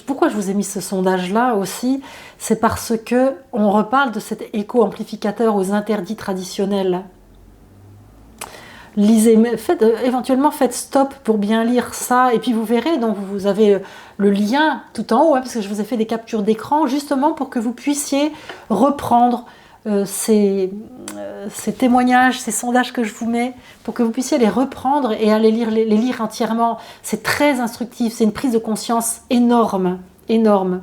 pourquoi je vous ai mis ce sondage-là aussi, c'est parce que on reparle de cet écho-amplificateur aux interdits traditionnels. Lisez, éventuellement faites stop pour bien lire ça, et puis vous verrez, donc vous avez le lien tout en haut, hein, parce que je vous ai fait des captures d'écran, justement pour que vous puissiez reprendre ces témoignages, ces sondages que je vous mets, pour que vous puissiez les reprendre et aller les lire entièrement. C'est très instructif, c'est une prise de conscience énorme, énorme.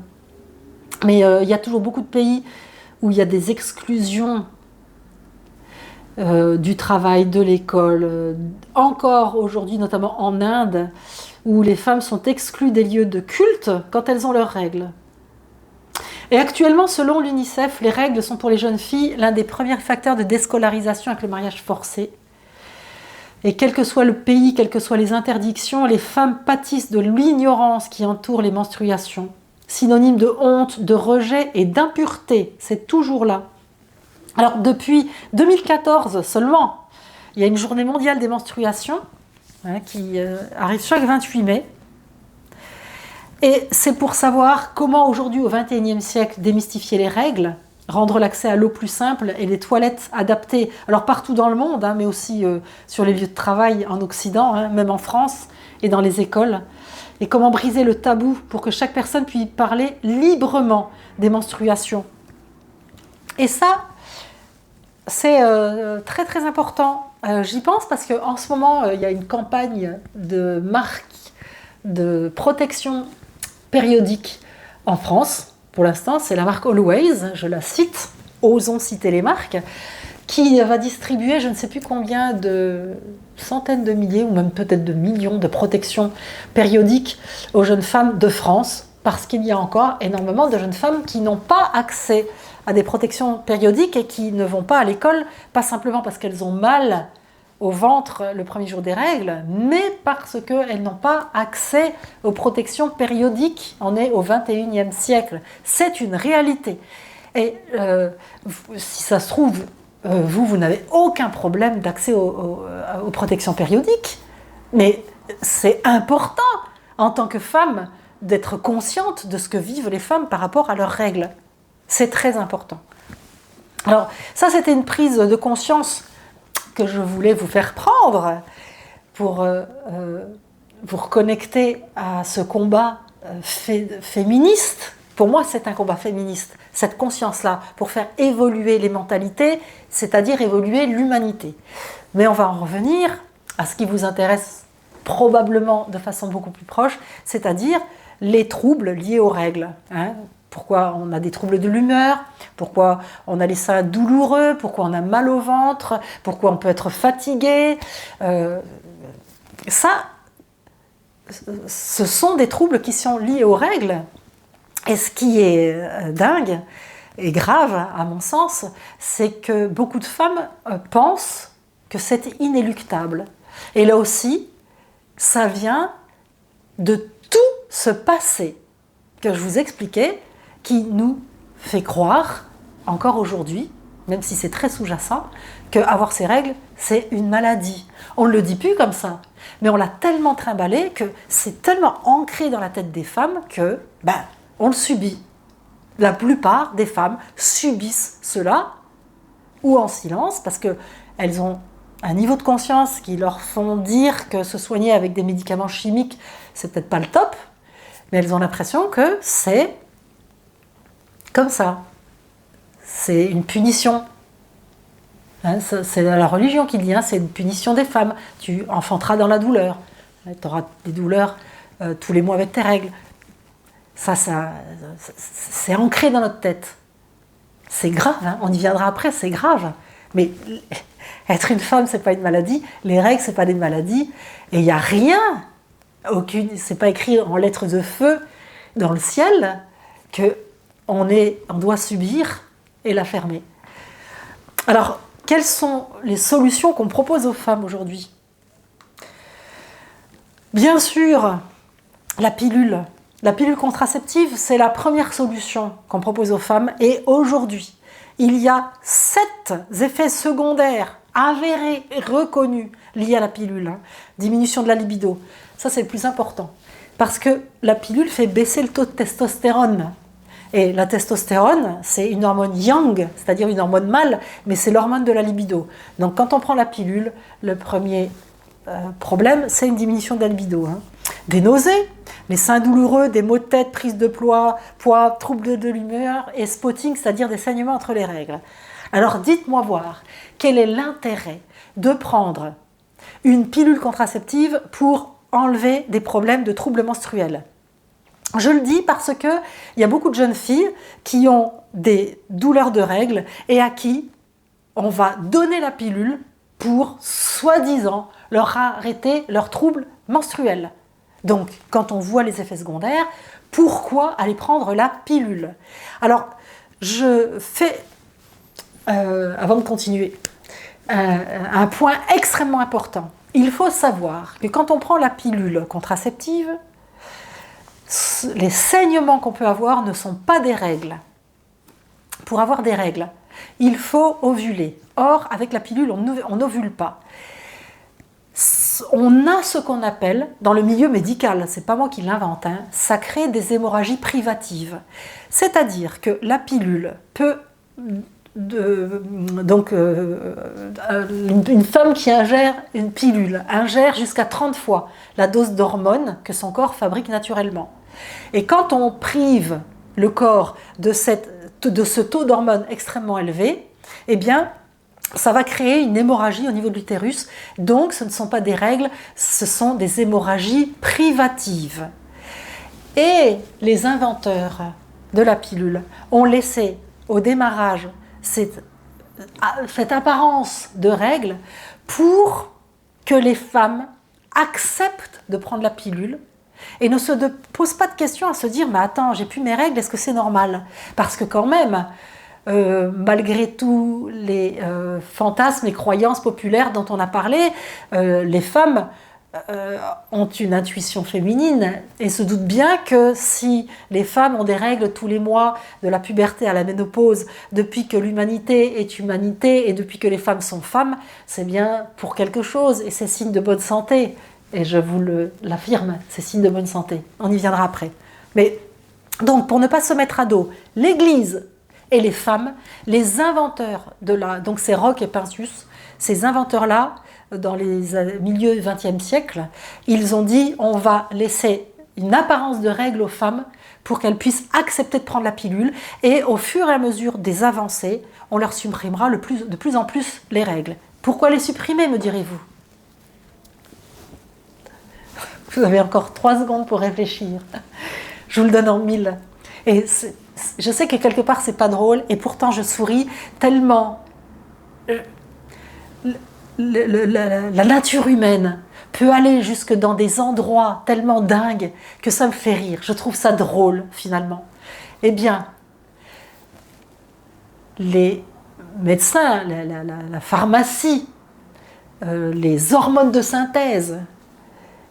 Mais il y a toujours beaucoup de pays où il y a des exclusions du travail, de l'école, encore aujourd'hui, notamment en Inde, où les femmes sont exclues des lieux de culte quand elles ont leurs règles. Et actuellement, selon l'UNICEF, les règles sont pour les jeunes filles l'un des premiers facteurs de déscolarisation avec le mariage forcé. Et quel que soit le pays, quelles que soient les interdictions, les femmes pâtissent de l'ignorance qui entoure les menstruations. Synonyme de honte, de rejet et d'impureté, c'est toujours là. Alors depuis 2014 seulement, il y a une journée mondiale des menstruations, hein, qui arrive chaque 28 mai. Et c'est pour savoir comment aujourd'hui, au XXIe siècle, démystifier les règles, rendre l'accès à l'eau plus simple et les toilettes adaptées, alors partout dans le monde, hein, mais aussi sur les lieux de travail en Occident, hein, même en France et dans les écoles, et comment briser le tabou pour que chaque personne puisse parler librement des menstruations. Et ça, c'est très très important. J'y pense parce qu'en ce moment, il y a une campagne de marques de protection périodique en France. Pour l'instant, c'est la marque Always, je la cite, osons citer les marques, qui va distribuer je ne sais plus combien de centaines de milliers ou même peut-être de millions de protections périodiques aux jeunes femmes de France, parce qu'il y a encore énormément de jeunes femmes qui n'ont pas accès à des protections périodiques et qui ne vont pas à l'école, pas simplement parce qu'elles ont mal au ventre le premier jour des règles, mais parce qu'elles n'ont pas accès aux protections périodiques. On est au XXIe siècle. C'est une réalité. Et si ça se trouve, vous n'avez aucun problème d'accès aux protections périodiques, mais c'est important en tant que femme d'être consciente de ce que vivent les femmes par rapport à leurs règles. C'est très important. Alors ça, c'était une prise de conscience que je voulais vous faire prendre pour vous reconnecter à ce combat féministe. Pour moi, c'est un combat féministe, cette conscience-là, pour faire évoluer les mentalités, c'est-à-dire évoluer l'humanité. Mais on va en revenir à ce qui vous intéresse probablement de façon beaucoup plus proche, c'est-à-dire les troubles liés aux règles. Pourquoi on a des troubles de l'humeur, pourquoi on a les seins douloureux, pourquoi on a mal au ventre, pourquoi on peut être fatigué. Ça, ce sont des troubles qui sont liés aux règles. Et ce qui est dingue et grave, à mon sens, c'est que beaucoup de femmes pensent que c'est inéluctable. Et là aussi, ça vient de tout ce passé que je vous expliquais, qui nous fait croire, encore aujourd'hui, même si c'est très sous-jacent, qu'avoir ces règles, c'est une maladie. On ne le dit plus comme ça, mais on l'a tellement trimballé que c'est tellement ancré dans la tête des femmes que, on le subit. La plupart des femmes subissent cela, ou en silence, parce qu'elles ont un niveau de conscience qui leur font dire que se soigner avec des médicaments chimiques, c'est peut-être pas le top, mais elles ont l'impression que c'est comme ça. C'est une punition. C'est la religion qui dit, c'est une punition des femmes. Tu enfanteras dans la douleur. Tu auras des douleurs tous les mois avec tes règles. Ça, c'est ancré dans notre tête. C'est grave, on y viendra après, c'est grave. Mais être une femme, c'est pas une maladie. Les règles, c'est pas des maladies. Et il n'y a rien, c'est pas écrit en lettres de feu dans le ciel que on doit subir et la fermer. Alors, quelles sont les solutions qu'on propose aux femmes aujourd'hui ? Bien sûr, la pilule. La pilule contraceptive, c'est la première solution qu'on propose aux femmes. Et aujourd'hui, il y a 7 effets secondaires avérés et reconnus liés à la pilule. Diminution de la libido. Ça, c'est le plus important. Parce que la pilule fait baisser le taux de testostérone. Et la testostérone, c'est une hormone yang, c'est-à-dire une hormone mâle, mais c'est l'hormone de la libido. Donc quand on prend la pilule, le premier problème, c'est une diminution de la libido. Des nausées, les seins douloureux, des maux de tête, prise de poids, troubles de l'humeur et spotting, c'est-à-dire des saignements entre les règles. Alors dites-moi voir, quel est l'intérêt de prendre une pilule contraceptive pour enlever des problèmes de troubles menstruels ? Je le dis parce qu'il y a beaucoup de jeunes filles qui ont des douleurs de règles et à qui on va donner la pilule pour, soi-disant, leur arrêter leurs troubles menstruels. Donc, quand on voit les effets secondaires, pourquoi aller prendre la pilule ? Alors, je fais, avant de continuer, un point extrêmement important. Il faut savoir que quand on prend la pilule contraceptive, les saignements qu'on peut avoir ne sont pas des règles. Pour avoir des règles, il faut ovuler. Or, avec la pilule, on n'ovule pas. On a ce qu'on appelle, dans le milieu médical, c'est pas moi qui l'invente, ça crée des hémorragies privatives. C'est-à-dire que la pilule peut une femme qui ingère une pilule ingère jusqu'à 30 fois la dose d'hormones que son corps fabrique naturellement. Et quand on prive le corps de ce taux d'hormones extrêmement élevé, eh bien, ça va créer une hémorragie au niveau de l'utérus. Donc, ce ne sont pas des règles, ce sont des hémorragies privatives. Et les inventeurs de la pilule ont laissé au démarrage cette apparence de règles pour que les femmes acceptent de prendre la pilule et ne se posent pas de questions à se dire « mais attends, j'ai plus mes règles, est-ce que c'est normal ?» Parce que quand même, malgré tous les fantasmes et croyances populaires dont on a parlé, les femmes ont une intuition féminine et se doutent bien que si les femmes ont des règles tous les mois de la puberté à la ménopause, depuis que l'humanité est humanité et depuis que les femmes sont femmes, c'est bien pour quelque chose et c'est signe de bonne santé. Et je vous l'affirme, c'est signe de bonne santé. On y viendra après. Mais donc, pour ne pas se mettre à dos l'Église et les femmes, les inventeurs donc c'est Roch et Pincius, ces inventeurs-là, dans les milieux du XXe siècle, ils ont dit on va laisser une apparence de règles aux femmes pour qu'elles puissent accepter de prendre la pilule et au fur et à mesure des avancées, on leur supprimera de plus en plus les règles. Pourquoi les supprimer, me direz-vous? Vous avez encore 3 secondes pour réfléchir. Je vous le donne en 1000. Et je sais que quelque part c'est pas drôle et pourtant je souris tellement... La nature humaine peut aller jusque dans des endroits tellement dingues que ça me fait rire. Je trouve ça drôle, finalement. Eh bien, les médecins, la pharmacie, les hormones de synthèse,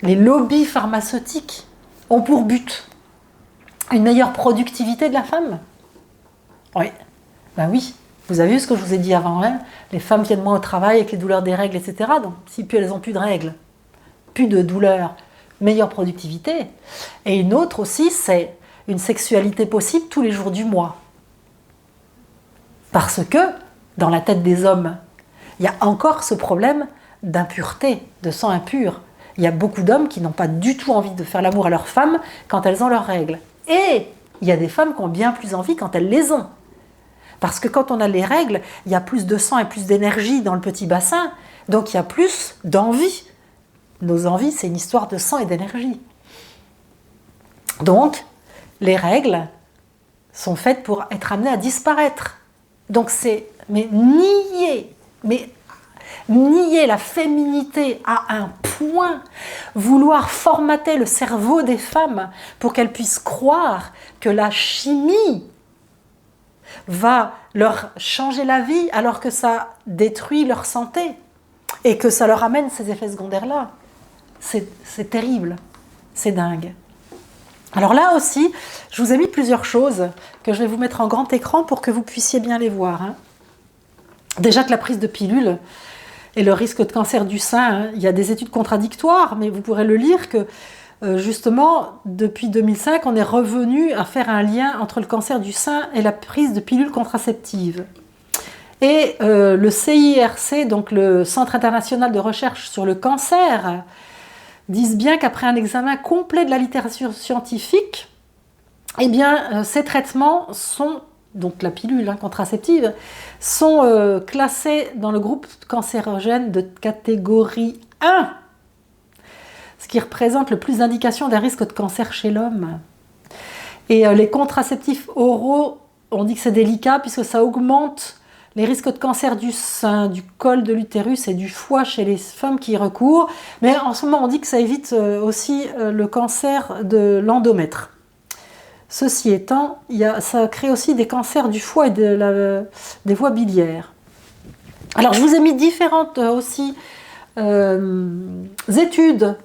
les lobbies pharmaceutiques ont pour but une meilleure productivité de la femme. Oui, ben oui. Vous avez vu ce que je vous ai dit avant, hein? Les femmes viennent moins au travail avec les douleurs des règles, etc. Donc, si elles n'ont plus de règles, plus de douleurs, meilleure productivité. Et une autre aussi, c'est une sexualité possible tous les jours du mois. Parce que, dans la tête des hommes, il y a encore ce problème d'impureté, de sang impur. Il y a beaucoup d'hommes qui n'ont pas du tout envie de faire l'amour à leurs femmes quand elles ont leurs règles. Et il y a des femmes qui ont bien plus envie quand elles les ont. Parce que quand on a les règles, il y a plus de sang et plus d'énergie dans le petit bassin, donc il y a plus d'envie. Nos envies, c'est une histoire de sang et d'énergie. Donc, les règles sont faites pour être amenées à disparaître. Donc c'est nier la féminité à un point, vouloir formater le cerveau des femmes pour qu'elles puissent croire que la chimie va leur changer la vie alors que ça détruit leur santé et que ça leur amène ces effets secondaires-là. C'est terrible, c'est dingue. Alors là aussi, je vous ai mis plusieurs choses que je vais vous mettre en grand écran pour que vous puissiez bien les voir. Hein. Déjà que la prise de pilule et le risque de cancer du sein, hein, il y a des études contradictoires, mais vous pourrez le lire que justement, depuis 2005, on est revenu à faire un lien entre le cancer du sein et la prise de pilules contraceptives. Et le CIRC, donc le Centre international de recherche sur le cancer, disent bien qu'après un examen complet de la littérature scientifique, eh bien, ces traitements sont, donc la pilule contraceptive, sont classés dans le groupe cancérogène de catégorie 1. Ce qui représente le plus d'indications d'un risque de cancer chez l'homme. Et les contraceptifs oraux, on dit que c'est délicat puisque ça augmente les risques de cancer du sein, du col de l'utérus et du foie chez les femmes qui y recourent. Mais en ce moment, on dit que ça évite aussi le cancer de l'endomètre. Ceci étant, ça crée aussi des cancers du foie et des voies biliaires. Alors, je vous ai mis différentes aussi études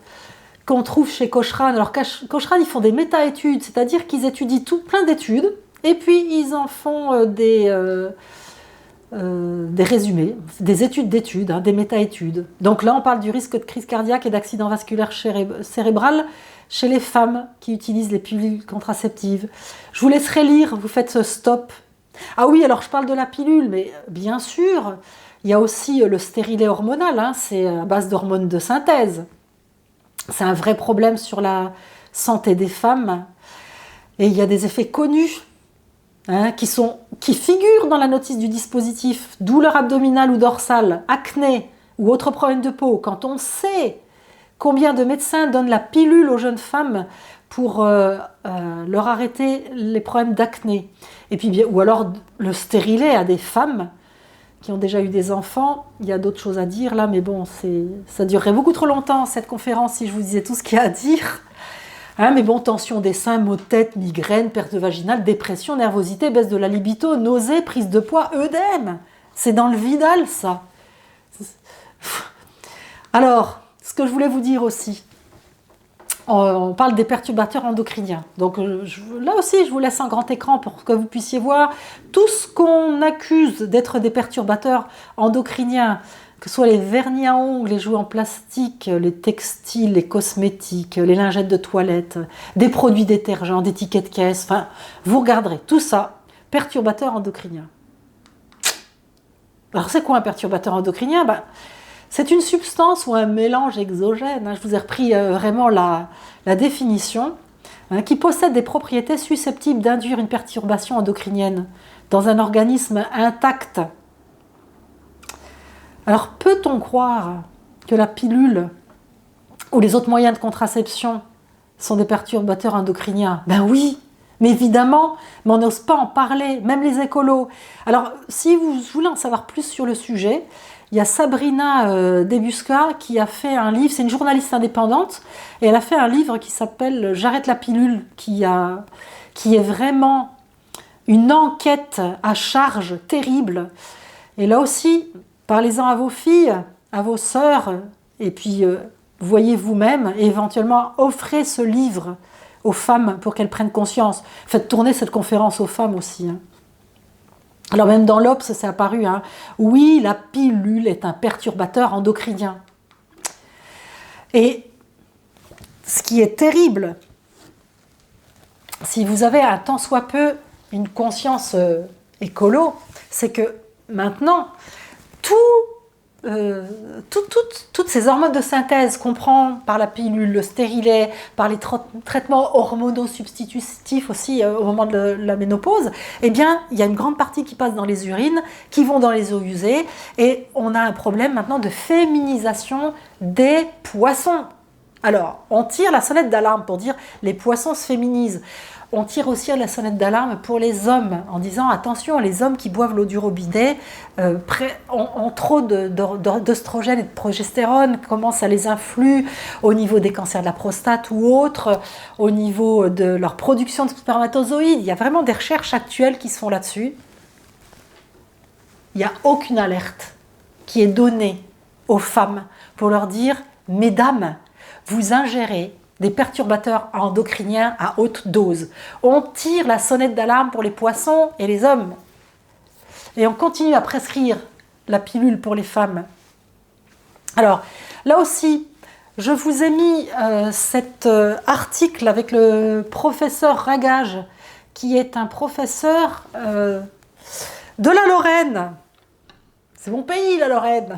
qu'on trouve chez Cochrane. Alors Cochrane, ils font des méta-études, c'est-à-dire qu'ils étudient plein d'études, et puis ils en font des résumés, des études d'études, hein, des méta-études. Donc là, on parle du risque de crise cardiaque et d'accident vasculaire cérébral chez les femmes qui utilisent les pilules contraceptives. Je vous laisserai lire, vous faites ce stop. Ah oui, alors je parle de la pilule, mais bien sûr, il y a aussi le stérilet hormonal, hein, c'est à base d'hormones de synthèse. C'est un vrai problème sur la santé des femmes. Et il y a des effets connus, hein, qui figurent dans la notice du dispositif. Douleur abdominale ou dorsale, acné ou autres problèmes de peau. Quand on sait combien de médecins donnent la pilule aux jeunes femmes pour leur arrêter les problèmes d'acné. Et puis, ou alors le stérilet à des femmes qui ont déjà eu des enfants. Il y a d'autres choses à dire là, mais bon, ça durerait beaucoup trop longtemps cette conférence si je vous disais tout ce qu'il y a à dire. Hein, mais bon, tension des seins, maux de tête, migraine, perte vaginale, dépression, nervosité, baisse de la libido, nausée, prise de poids, œdème. C'est dans le Vidal, ça. Alors, ce que je voulais vous dire aussi, on parle des perturbateurs endocriniens. Donc là aussi, je vous laisse un grand écran pour que vous puissiez voir tout ce qu'on accuse d'être des perturbateurs endocriniens, que ce soit les vernis à ongles, les jouets en plastique, les textiles, les cosmétiques, les lingettes de toilette, des produits détergents, des tickets de caisse, enfin, vous regarderez tout ça, perturbateurs endocriniens. Alors c'est quoi un perturbateur endocrinien? C'est une substance ou un mélange exogène, hein, je vous ai repris vraiment la définition, hein, qui possède des propriétés susceptibles d'induire une perturbation endocrinienne dans un organisme intact. Alors peut-on croire que la pilule ou les autres moyens de contraception sont des perturbateurs endocriniens? Ben oui, mais évidemment, mais on n'ose pas en parler, même les écolos. Alors si vous voulez en savoir plus sur le sujet, il y a Sabrina Debusca qui a fait un livre, c'est une journaliste indépendante, et elle a fait un livre qui s'appelle « J'arrête la pilule », qui est vraiment une enquête à charge terrible. Et là aussi, parlez-en à vos filles, à vos sœurs, et puis voyez vous-même, et éventuellement offrez ce livre aux femmes pour qu'elles prennent conscience. Faites tourner cette conférence aux femmes aussi, hein. Alors même dans l'Obs, c'est apparu, hein. Oui, la pilule est un perturbateur endocrinien. Et ce qui est terrible, si vous avez un tant soit peu une conscience écolo, c'est que maintenant, toutes ces hormones de synthèse qu'on prend par la pilule, le stérilet, par les traitements hormonaux substitutifs aussi au moment de la ménopause, eh bien, il y a une grande partie qui passe dans les urines, qui vont dans les eaux usées, et on a un problème maintenant de féminisation des poissons. Alors, on tire la sonnette d'alarme pour dire les poissons se féminisent. On tire aussi la sonnette d'alarme pour les hommes en disant attention, les hommes qui boivent l'eau du robinet ont trop d'oestrogène et de progestérone, comment ça les influe au niveau des cancers de la prostate ou autres, au niveau de leur production de spermatozoïdes. Il y a vraiment des recherches actuelles qui se font là-dessus. Il n'y a aucune alerte qui est donnée aux femmes pour leur dire mesdames, vous ingérez des perturbateurs endocriniens à haute dose. On tire la sonnette d'alarme pour les poissons et les hommes. Et on continue à prescrire la pilule pour les femmes. Alors, là aussi, je vous ai mis cet article avec le professeur Ragage, qui est un professeur de la Lorraine. C'est mon pays, la Lorraine.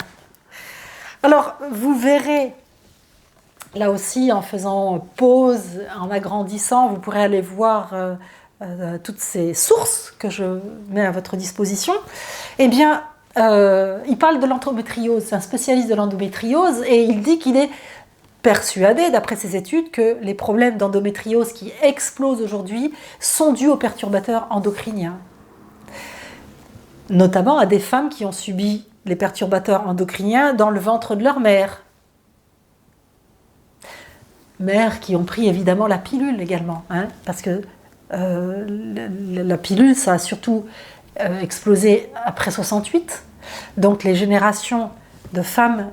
Alors, vous verrez, là aussi, en faisant pause, en agrandissant, vous pourrez aller voir toutes ces sources que je mets à votre disposition. Eh bien, il parle de l'endométriose, c'est un spécialiste de l'endométriose, et il dit qu'il est persuadé, d'après ses études, que les problèmes d'endométriose qui explosent aujourd'hui sont dus aux perturbateurs endocriniens. Notamment à des femmes qui ont subi les perturbateurs endocriniens dans le ventre de leur mère. Mères qui ont pris évidemment la pilule également, hein, parce que la pilule, ça a surtout explosé après 68. Donc les générations de femmes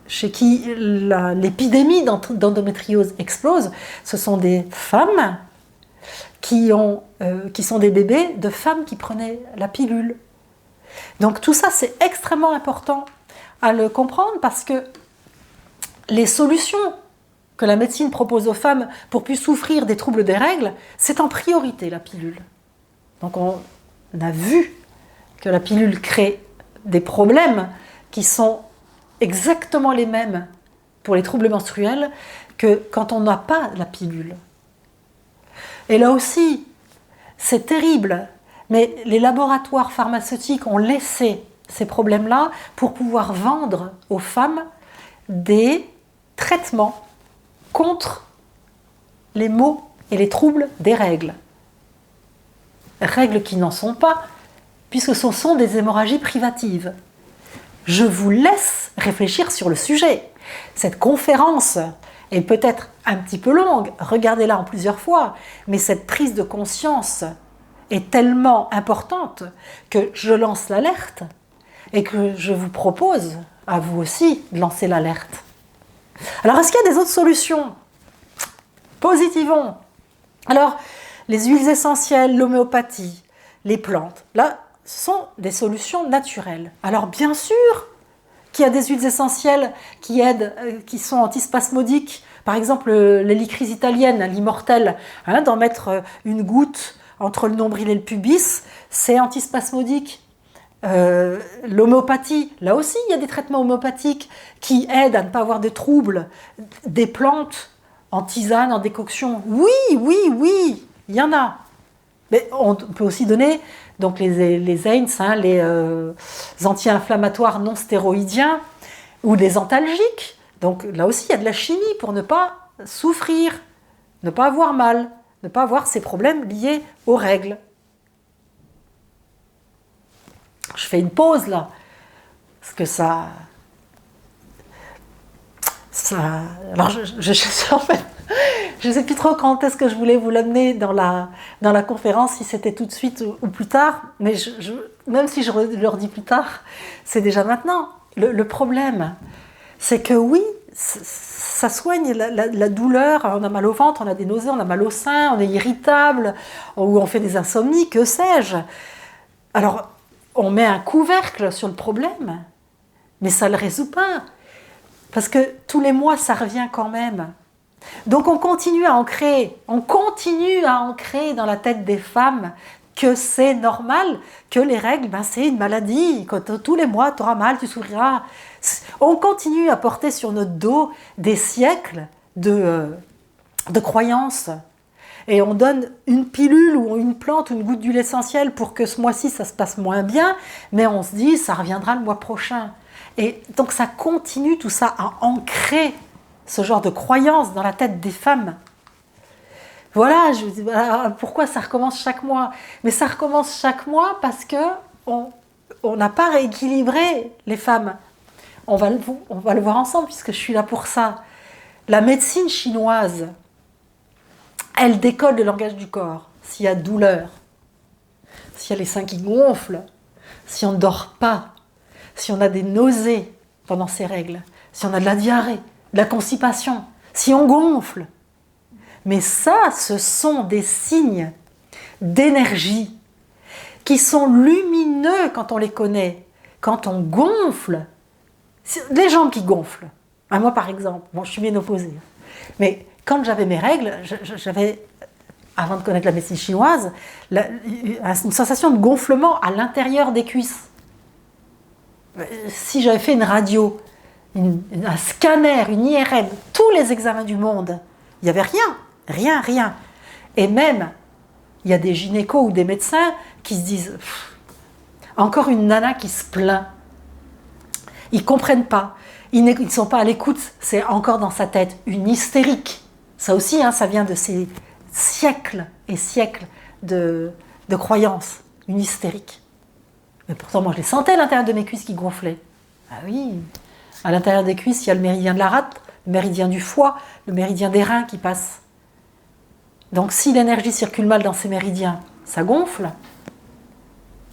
chez qui l'épidémie d'endométriose explose, ce sont des femmes qui sont des bébés de femmes qui prenaient la pilule. Donc tout ça, c'est extrêmement important à le comprendre parce que les solutions que la médecine propose aux femmes pour plus souffrir des troubles des règles, c'est en priorité la pilule. Donc on a vu que la pilule crée des problèmes qui sont exactement les mêmes pour les troubles menstruels que quand on n'a pas la pilule. Et là aussi, c'est terrible, mais les laboratoires pharmaceutiques ont laissé ces problèmes-là pour pouvoir vendre aux femmes des traitements contre les maux et les troubles des règles. Règles qui n'en sont pas, puisque ce sont des hémorragies privatives. Je vous laisse réfléchir sur le sujet. Cette conférence est peut-être un petit peu longue, regardez-la en plusieurs fois, mais cette prise de conscience est tellement importante que je lance l'alerte et que je vous propose à vous aussi de lancer l'alerte. Alors, est-ce qu'il y a des autres solutions? Positivons. Alors, les huiles essentielles, l'homéopathie, les plantes, là, ce sont des solutions naturelles. Alors, bien sûr qu'il y a des huiles essentielles qui aident, qui sont antispasmodiques. Par exemple, l'hélicryse italienne, l'immortelle, d'en mettre une goutte entre le nombril et le pubis, c'est antispasmodique. L'homéopathie, là aussi, il y a des traitements homéopathiques qui aident à ne pas avoir de troubles. Des plantes en tisane, en décoction, oui, il y en a. Mais on peut aussi donner donc les AINES, les anti-inflammatoires non stéroïdiens, ou des antalgiques. Donc là aussi, il y a de la chimie pour ne pas souffrir, ne pas avoir mal, ne pas avoir ces problèmes liés aux règles. Je fais une pause là, parce que ça alors en fait, je ne sais plus trop quand est-ce que je voulais vous l'amener dans la conférence, si c'était tout de suite ou plus tard, mais même si je le redis plus tard, c'est déjà maintenant. Le problème, c'est que oui, ça soigne la douleur, on a mal au ventre, on a des nausées, on a mal au sein, on est irritable, ou on fait des insomnies, que sais-je. Alors, on met un couvercle sur le problème, mais ça ne le résout pas. Parce que tous les mois, ça revient quand même. Donc on continue à ancrer dans la tête des femmes que c'est normal, que les règles, c'est une maladie. Quand tous les mois, tu auras mal, tu souffriras. On continue à porter sur notre dos des siècles de croyances. Et on donne une pilule ou une plante ou une goutte d'huile essentielle pour que ce mois-ci, ça se passe moins bien, mais on se dit, ça reviendra le mois prochain. Et donc ça continue tout ça à ancrer ce genre de croyances dans la tête des femmes. Voilà, pourquoi ça recommence chaque mois? Mais ça recommence chaque mois parce qu'on n'a pas rééquilibré les femmes. On va le voir ensemble puisque je suis là pour ça. La médecine chinoise, elle décode le langage du corps. S'il y a douleur, s'il y a les seins qui gonflent, si on ne dort pas, si on a des nausées pendant ces règles, si on a de la diarrhée, de la constipation, si on gonfle. Mais ça, ce sont des signes d'énergie qui sont lumineux quand on les connaît. Quand on gonfle, les jambes qui gonflent. Moi, par exemple, je suis ménopausée, mais quand j'avais mes règles, j'avais, avant de connaître la médecine chinoise, une sensation de gonflement à l'intérieur des cuisses. Si j'avais fait une radio, un scanner, une IRM, tous les examens du monde, il n'y avait rien. Et même, il y a des gynécos ou des médecins qui se disent « encore une nana qui se plaint ». Ils ne comprennent pas, ils ne sont pas à l'écoute, c'est encore dans sa tête, une hystérique. Ça aussi, ça vient de ces siècles et siècles de croyances, une hystérique. Mais pourtant, moi, je les sentais à l'intérieur de mes cuisses qui gonflaient. Ah oui, à l'intérieur des cuisses, il y a le méridien de la rate, le méridien du foie, le méridien des reins qui passe. Donc, si l'énergie circule mal dans ces méridiens, ça gonfle.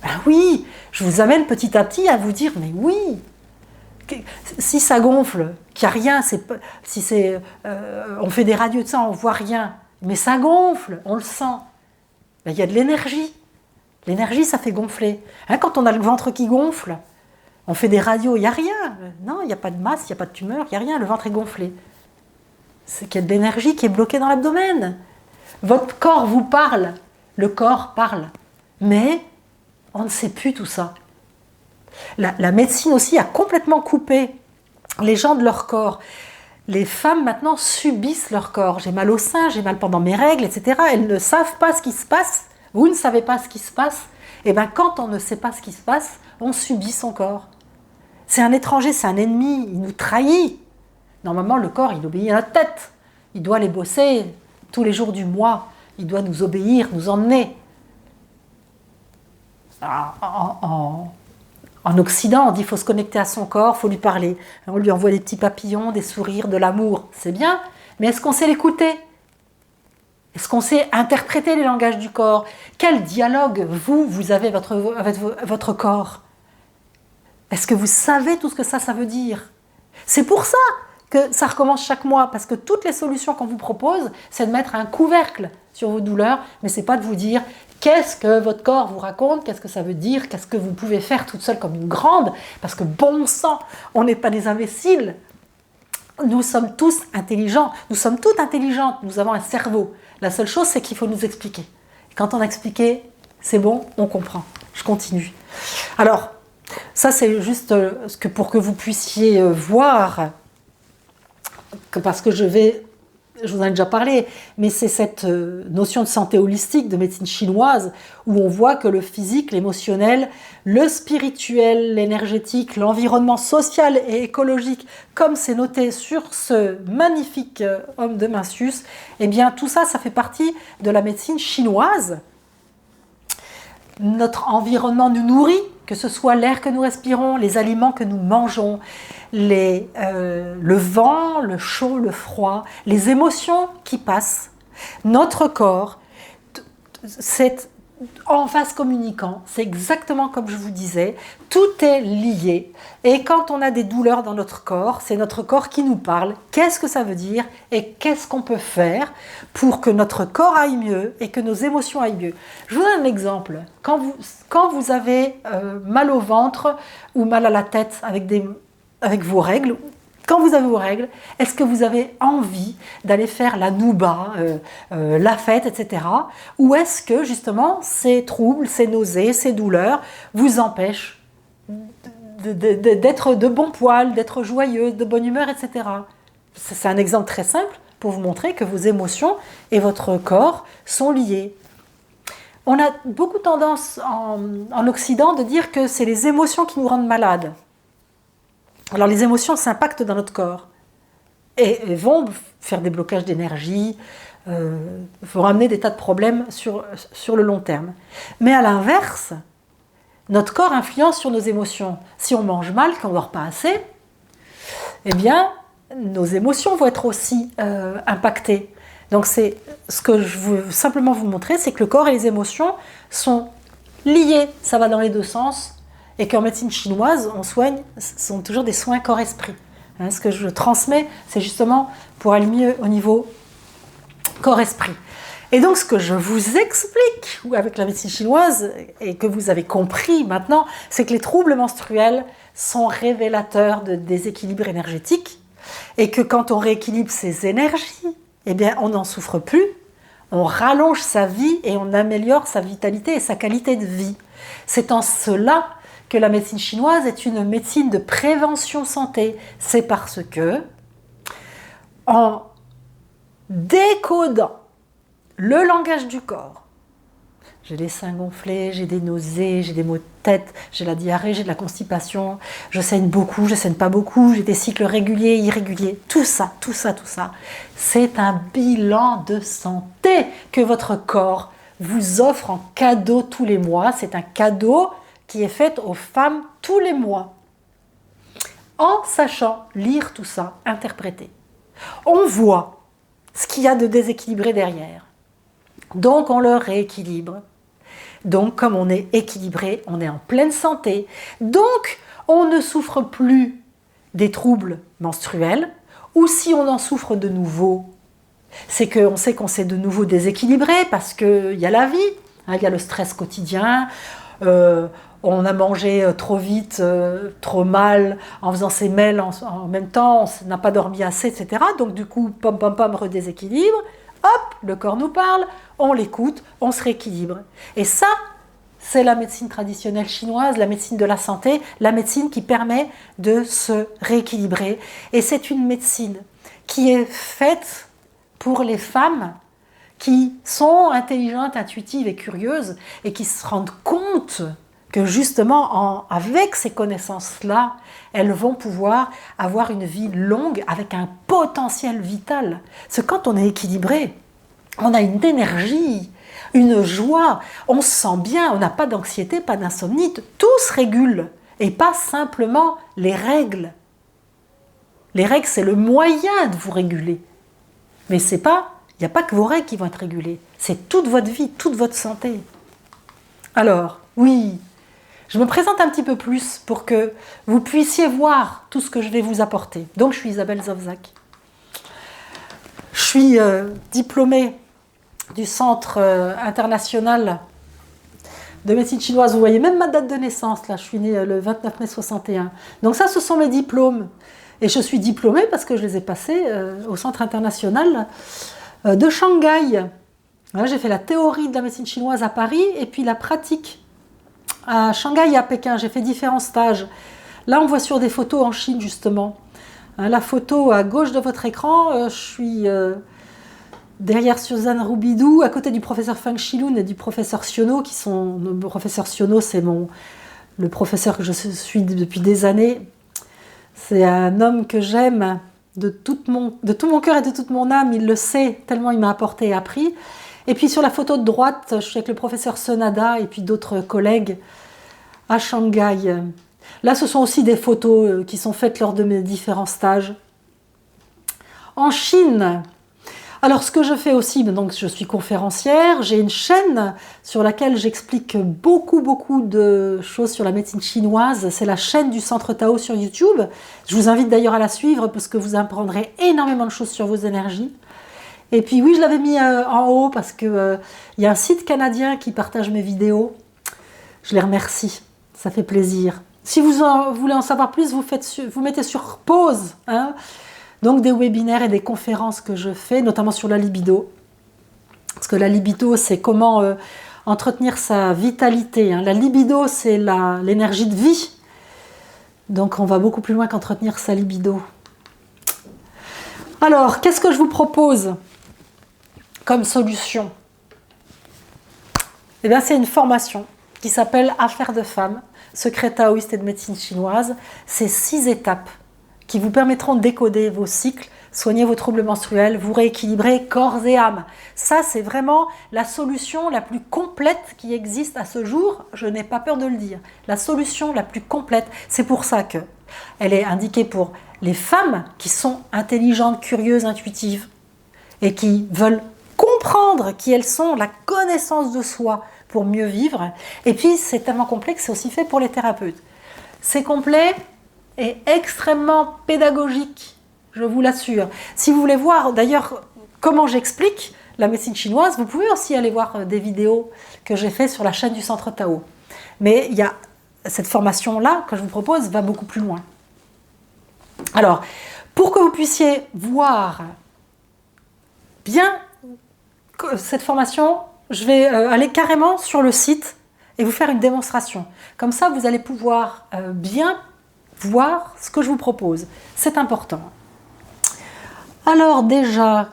Ah oui, je vous amène petit à petit à vous dire, mais oui, si ça gonfle, qu'il n'y a rien, on fait des radios de sang, on ne voit rien, mais ça gonfle, on le sent. Il y a de l'énergie. L'énergie, ça fait gonfler. Quand on a le ventre qui gonfle, on fait des radios, il n'y a rien. Non, il n'y a pas de masse, il n'y a pas de tumeur, il n'y a rien, le ventre est gonflé. C'est qu'il y a de l'énergie qui est bloquée dans l'abdomen. Votre corps vous parle, le corps parle. Mais On ne sait plus tout ça. La médecine aussi a complètement coupé les gens de leur corps. Les femmes maintenant subissent leur corps. J'ai mal au sein, j'ai mal pendant mes règles, etc. Elles ne savent pas ce qui se passe. Vous ne savez pas ce qui se passe. Et bien quand on ne sait pas ce qui se passe, on subit son corps. C'est un étranger, c'est un ennemi, il nous trahit. Normalement, le corps, il obéit à la tête. Il doit les bosser tous les jours du mois. Il doit nous obéir, nous emmener. En Occident, on dit qu'il faut se connecter à son corps, il faut lui parler. On lui envoie des petits papillons, des sourires, de l'amour. C'est bien, mais est-ce qu'on sait l'écouter? Est-ce qu'on sait interpréter les langages du corps? Quel dialogue, vous avez avec votre corps? Est-ce que vous savez tout ce que ça veut dire? C'est pour ça que ça recommence chaque mois, parce que toutes les solutions qu'on vous propose, c'est de mettre un couvercle sur vos douleurs, mais ce n'est pas de vous dire qu'est-ce que votre corps vous raconte, qu'est-ce que ça veut dire, qu'est-ce que vous pouvez faire toute seule comme une grande, parce que bon sang, on n'est pas des imbéciles. Nous sommes tous intelligents, nous sommes toutes intelligentes, nous avons un cerveau. La seule chose, c'est qu'il faut nous expliquer. Et quand on a expliqué, c'est bon, on comprend. Je continue. Alors, ça c'est juste pour que vous puissiez voir, parce que je vous en ai déjà parlé, mais c'est cette notion de santé holistique, de médecine chinoise, où on voit que le physique, l'émotionnel, le spirituel, l'énergétique, l'environnement social et écologique, comme c'est noté sur ce magnifique homme de Mencius, eh bien tout ça, ça fait partie de la médecine chinoise. Notre environnement nous nourrit, que ce soit l'air que nous respirons, les aliments que nous mangeons, le vent, le chaud, le froid, les émotions qui passent. Notre corps, c'est en vase communicant, c'est exactement comme je vous disais, tout est lié. Et quand on a des douleurs dans notre corps, c'est notre corps qui nous parle. Qu'est-ce que ça veut dire et qu'est-ce qu'on peut faire pour que notre corps aille mieux et que nos émotions aillent mieux. Je vous donne un exemple. Quand vous avez mal au ventre ou mal à la tête avec vos règles, quand vous avez vos règles, est-ce que vous avez envie d'aller faire la nouba, la fête, etc. Ou est-ce que justement ces troubles, ces nausées, ces douleurs vous empêchent d'être de bon poil, d'être joyeux, de bonne humeur, etc. C'est un exemple très simple pour vous montrer que vos émotions et votre corps sont liés. On a beaucoup tendance en Occident de dire que c'est les émotions qui nous rendent malades. Alors les émotions s'impactent dans notre corps et vont faire des blocages d'énergie, vont ramener des tas de problèmes sur le long terme. Mais à l'inverse, notre corps influence sur nos émotions. Si on mange mal, qu'on ne dort pas assez, eh bien, nos émotions vont être aussi impactées. Donc c'est ce que je veux simplement vous montrer, c'est que le corps et les émotions sont liés, ça va dans les deux sens. Et qu'en médecine chinoise, on soigne, ce sont toujours des soins corps-esprit. Ce que je transmets, c'est justement pour aller mieux au niveau corps-esprit. Et donc, ce que je vous explique avec la médecine chinoise, et que vous avez compris maintenant, c'est que les troubles menstruels sont révélateurs de déséquilibre énergétique, et que quand on rééquilibre ces énergies, eh bien, on n'en souffre plus, on rallonge sa vie et on améliore sa vitalité et sa qualité de vie. C'est en cela que la médecine chinoise est une médecine de prévention santé. C'est parce que, en décodant le langage du corps, j'ai les seins gonflés, j'ai des nausées, j'ai des maux de tête, j'ai la diarrhée, j'ai de la constipation, je saigne beaucoup, je saigne pas beaucoup, j'ai des cycles réguliers, irréguliers, tout ça, c'est un bilan de santé que votre corps vous offre en cadeau tous les mois. C'est un cadeau qui est faite aux femmes tous les mois, en sachant lire tout ça, interpréter. On voit ce qu'il y a de déséquilibré derrière. Donc on le rééquilibre. Donc comme on est équilibré, on est en pleine santé. Donc on ne souffre plus des troubles menstruels, ou si on en souffre de nouveau, c'est qu'on sait qu'on s'est de nouveau déséquilibré parce qu'il y a la vie, il y a le stress quotidien, on a mangé trop vite, trop mal, en faisant ses mails en même temps, on n'a pas dormi assez, etc. Donc du coup, redéséquilibre, hop, le corps nous parle, on l'écoute, on se rééquilibre. Et ça, c'est la médecine traditionnelle chinoise, la médecine de la santé, la médecine qui permet de se rééquilibrer. Et c'est une médecine qui est faite pour les femmes qui sont intelligentes, intuitives et curieuses et qui se rendent compte que justement, avec ces connaissances-là, elles vont pouvoir avoir une vie longue avec un potentiel vital. Parce que quand on est équilibré, on a une énergie, une joie, on se sent bien, on n'a pas d'anxiété, pas d'insomnie, tout se régule et pas simplement les règles. Les règles, c'est le moyen de vous réguler. Mais il n'y a pas que vos règles qui vont être régulées, c'est toute votre vie, toute votre santé. Alors, oui, je me présente un petit peu plus pour que vous puissiez voir tout ce que je vais vous apporter. Donc, je suis Isabelle Zovzak. Je suis diplômée du Centre international de médecine chinoise. Vous voyez même ma date de naissance, là, je suis née le 29 mai 61. Donc ça, ce sont mes diplômes. Et je suis diplômée parce que je les ai passés au Centre international de Shanghai. Voilà, j'ai fait la théorie de la médecine chinoise à Paris et puis la pratique à Shanghai et à Pékin. J'ai fait différents stages. Là, on voit sur des photos en Chine, justement. La photo à gauche de votre écran, je suis derrière Suzanne Roubidou, à côté du professeur Feng Shilun et du professeur Siono, qui sont... Le professeur Siono, c'est le professeur que je suis depuis des années. C'est un homme que j'aime de tout mon cœur et de toute mon âme. Il le sait, tellement il m'a apporté et appris. Et puis sur la photo de droite, je suis avec le professeur Sonada et puis d'autres collègues à Shanghai. Là, ce sont aussi des photos qui sont faites lors de mes différents stages. En Chine, alors ce que je fais aussi, donc je suis conférencière, j'ai une chaîne sur laquelle j'explique beaucoup de choses sur la médecine chinoise. C'est la chaîne du Centre Tao sur YouTube. Je vous invite d'ailleurs à la suivre parce que vous apprendrez énormément de choses sur vos énergies. Et puis oui, je l'avais mis en haut parce qu'il y a un site canadien qui partage mes vidéos. Je les remercie, ça fait plaisir. Si vous voulez en savoir plus, vous mettez sur pause. Donc des webinaires et des conférences que je fais, notamment sur la libido. Parce que la libido, c'est comment entretenir sa vitalité. La libido, c'est l'énergie de vie. Donc on va beaucoup plus loin qu'entretenir sa libido. Alors, qu'est-ce que je vous propose comme solution? Eh bien, c'est une formation qui s'appelle Affaires de femmes, secret taoïste et de médecine chinoise. C'est 6 étapes qui vous permettront de décoder vos cycles, soigner vos troubles menstruels, vous rééquilibrer corps et âme. Ça, c'est vraiment la solution la plus complète qui existe à ce jour. Je n'ai pas peur de le dire. La solution la plus complète, c'est pour ça qu'elle est indiquée pour les femmes qui sont intelligentes, curieuses, intuitives et qui veulent comprendre qui elles sont, la connaissance de soi pour mieux vivre. Et puis, c'est tellement complet que c'est aussi fait pour les thérapeutes. C'est complet et extrêmement pédagogique, je vous l'assure. Si vous voulez voir d'ailleurs comment j'explique la médecine chinoise, vous pouvez aussi aller voir des vidéos que j'ai faites sur la chaîne du Centre Tao. Mais il y a cette formation-là que je vous propose va beaucoup plus loin. Alors, pour que vous puissiez voir bien cette formation, je vais aller carrément sur le site et vous faire une démonstration. Comme ça, vous allez pouvoir bien voir ce que je vous propose. C'est important. Alors déjà,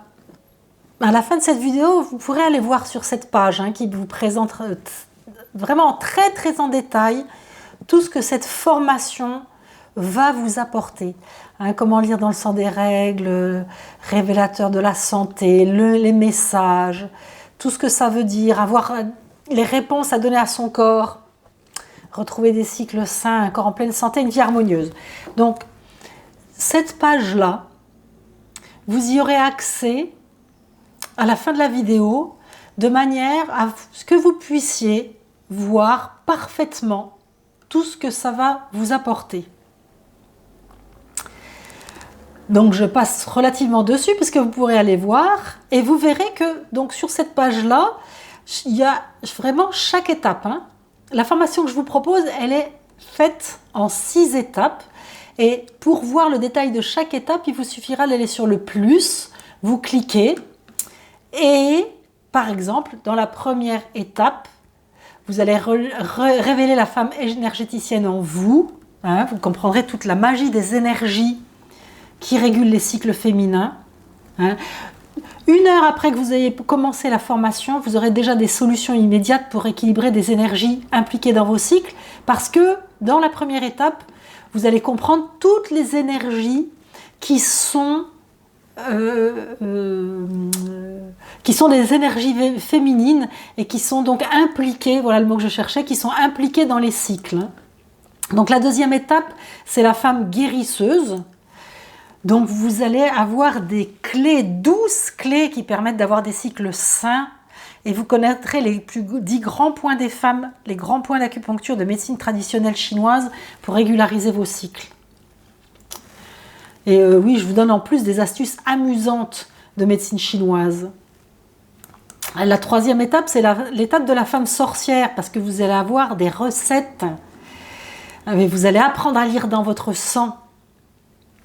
à la fin de cette vidéo, vous pourrez aller voir sur cette page qui vous présente vraiment très en détail tout ce que cette formation va vous apporter. Comment lire dans le sang des règles, révélateur de la santé, les messages, tout ce que ça veut dire, avoir les réponses à donner à son corps, retrouver des cycles sains, un corps en pleine santé, une vie harmonieuse. Donc, cette page-là, vous y aurez accès à la fin de la vidéo, de manière à ce que vous puissiez voir parfaitement tout ce que ça va vous apporter. Donc je passe relativement dessus puisque vous pourrez aller voir et vous verrez que donc sur cette page-là, il y a vraiment chaque étape. La formation que je vous propose, elle est faite en 6 étapes et pour voir le détail de chaque étape, il vous suffira d'aller sur le plus, vous cliquez et par exemple dans la première étape, vous allez révéler la femme énergéticienne en vous. Hein, vous comprendrez toute la magie des énergies qui régulent les cycles féminins. Hein. 1 heure après que vous ayez commencé la formation, vous aurez déjà des solutions immédiates pour équilibrer des énergies impliquées dans vos cycles, parce que dans la première étape, vous allez comprendre toutes les énergies qui sont des énergies féminines et qui sont donc impliquées, voilà le mot que je cherchais, qui sont impliquées dans les cycles. Donc la deuxième étape, c'est la femme guérisseuse. Donc vous allez avoir des clés, 12 clés qui permettent d'avoir des cycles sains, et vous connaîtrez les 10 grands points des femmes, les grands points d'acupuncture de médecine traditionnelle chinoise pour régulariser vos cycles. Et oui, je vous donne en plus des astuces amusantes de médecine chinoise. La troisième étape, c'est l'étape de la femme sorcière, parce que vous allez avoir des recettes. Vous allez apprendre à lire dans votre sang,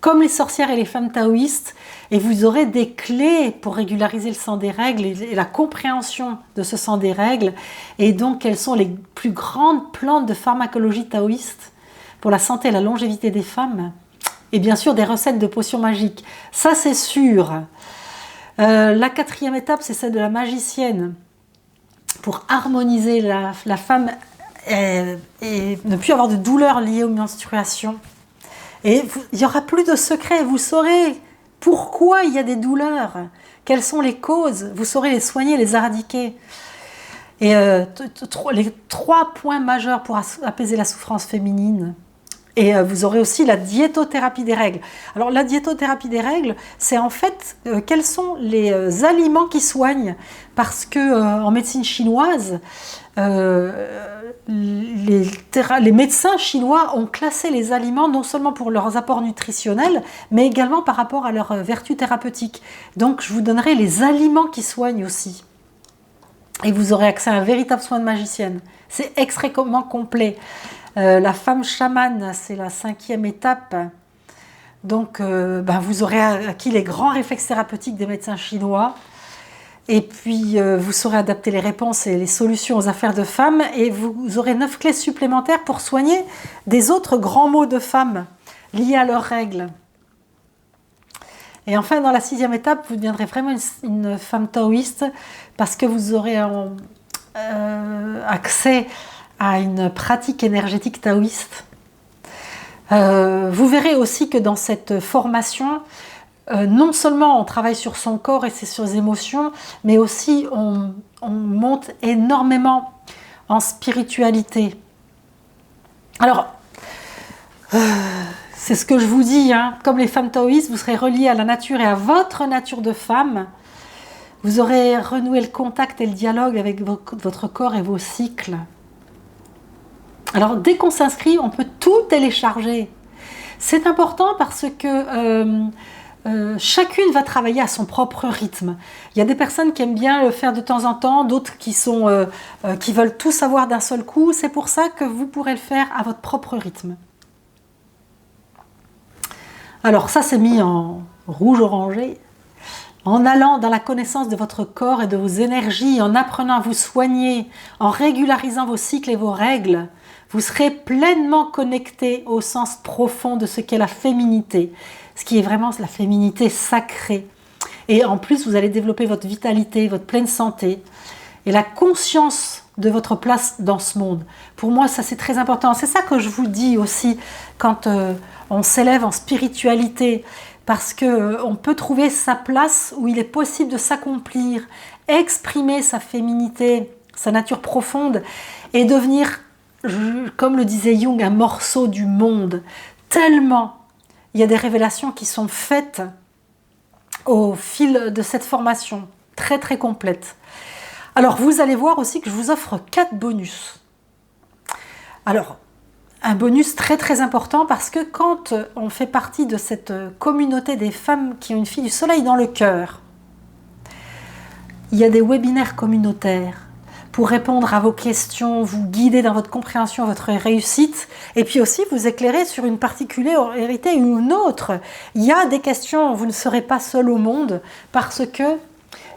comme les sorcières et les femmes taoïstes, et vous aurez des clés pour régulariser le sang des règles et la compréhension de ce sang des règles, et donc quelles sont les plus grandes plantes de pharmacologie taoïste pour la santé et la longévité des femmes, et bien sûr des recettes de potions magiques. Ça c'est sûr. La quatrième étape, c'est celle de la magicienne, pour harmoniser la femme et ne plus avoir de douleurs liées aux menstruations. Et il n'y aura plus de secret, vous saurez pourquoi il y a des douleurs, quelles sont les causes, vous saurez les soigner, les éradiquer. Et les 3 points majeurs pour apaiser la souffrance féminine. Et vous aurez aussi la diétothérapie des règles. Alors la diétothérapie des règles, c'est en fait quels sont les aliments qui soignent. Parce que en médecine chinoise, les médecins chinois ont classé les aliments non seulement pour leurs apports nutritionnels, mais également par rapport à leurs vertus thérapeutiques. Donc je vous donnerai les aliments qui soignent aussi. Et vous aurez accès à un véritable soin de magicienne. C'est extrêmement complet. La femme chamane, c'est la 5e étape. Donc vous aurez acquis les grands réflexes thérapeutiques des médecins chinois. Et puis, vous saurez adapter les réponses et les solutions aux affaires de femmes. Et vous aurez 9 clés supplémentaires pour soigner des autres grands maux de femmes liés à leurs règles. Et enfin, dans la 6e étape, vous deviendrez vraiment une femme taoïste parce que vous aurez accès à une pratique énergétique taoïste. Vous verrez aussi que dans cette formation, non seulement on travaille sur son corps et sur ses émotions, mais aussi on monte énormément en spiritualité. Alors, c'est ce que je vous dis, hein, comme les femmes taoïstes, vous serez reliées à la nature et à votre nature de femme. Vous aurez renoué le contact et le dialogue avec votre corps et vos cycles. Alors, dès qu'on s'inscrit, on peut tout télécharger. C'est important parce que chacune va travailler à son propre rythme. Il y a des personnes qui aiment bien le faire de temps en temps, d'autres qui veulent tout savoir d'un seul coup. C'est pour ça que vous pourrez le faire à votre propre rythme. Alors ça, c'est mis en rouge-orangé. En allant dans la connaissance de votre corps et de vos énergies, en apprenant à vous soigner, en régularisant vos cycles et vos règles, vous serez pleinement connecté au sens profond de ce qu'est la féminité, ce qui est vraiment la féminité sacrée. Et en plus, vous allez développer votre vitalité, votre pleine santé et la conscience de votre place dans ce monde. Pour moi, ça c'est très important. C'est ça que je vous dis aussi quand on s'élève en spiritualité, parce qu'on peut trouver sa place où il est possible de s'accomplir, exprimer sa féminité, sa nature profonde et devenir, comme le disait Jung, un morceau du monde. Tellement il y a des révélations qui sont faites au fil de cette formation, très très complète. Alors vous allez voir aussi que je vous offre 4 bonus. Alors, un bonus très très important parce que quand on fait partie de cette communauté des femmes qui ont une fille du soleil dans le cœur, il y a des webinaires communautaires pour répondre à vos questions, vous guider dans votre compréhension, votre réussite, et puis aussi vous éclairer sur une particularité ou une autre. Il y a des questions, vous ne serez pas seul au monde parce que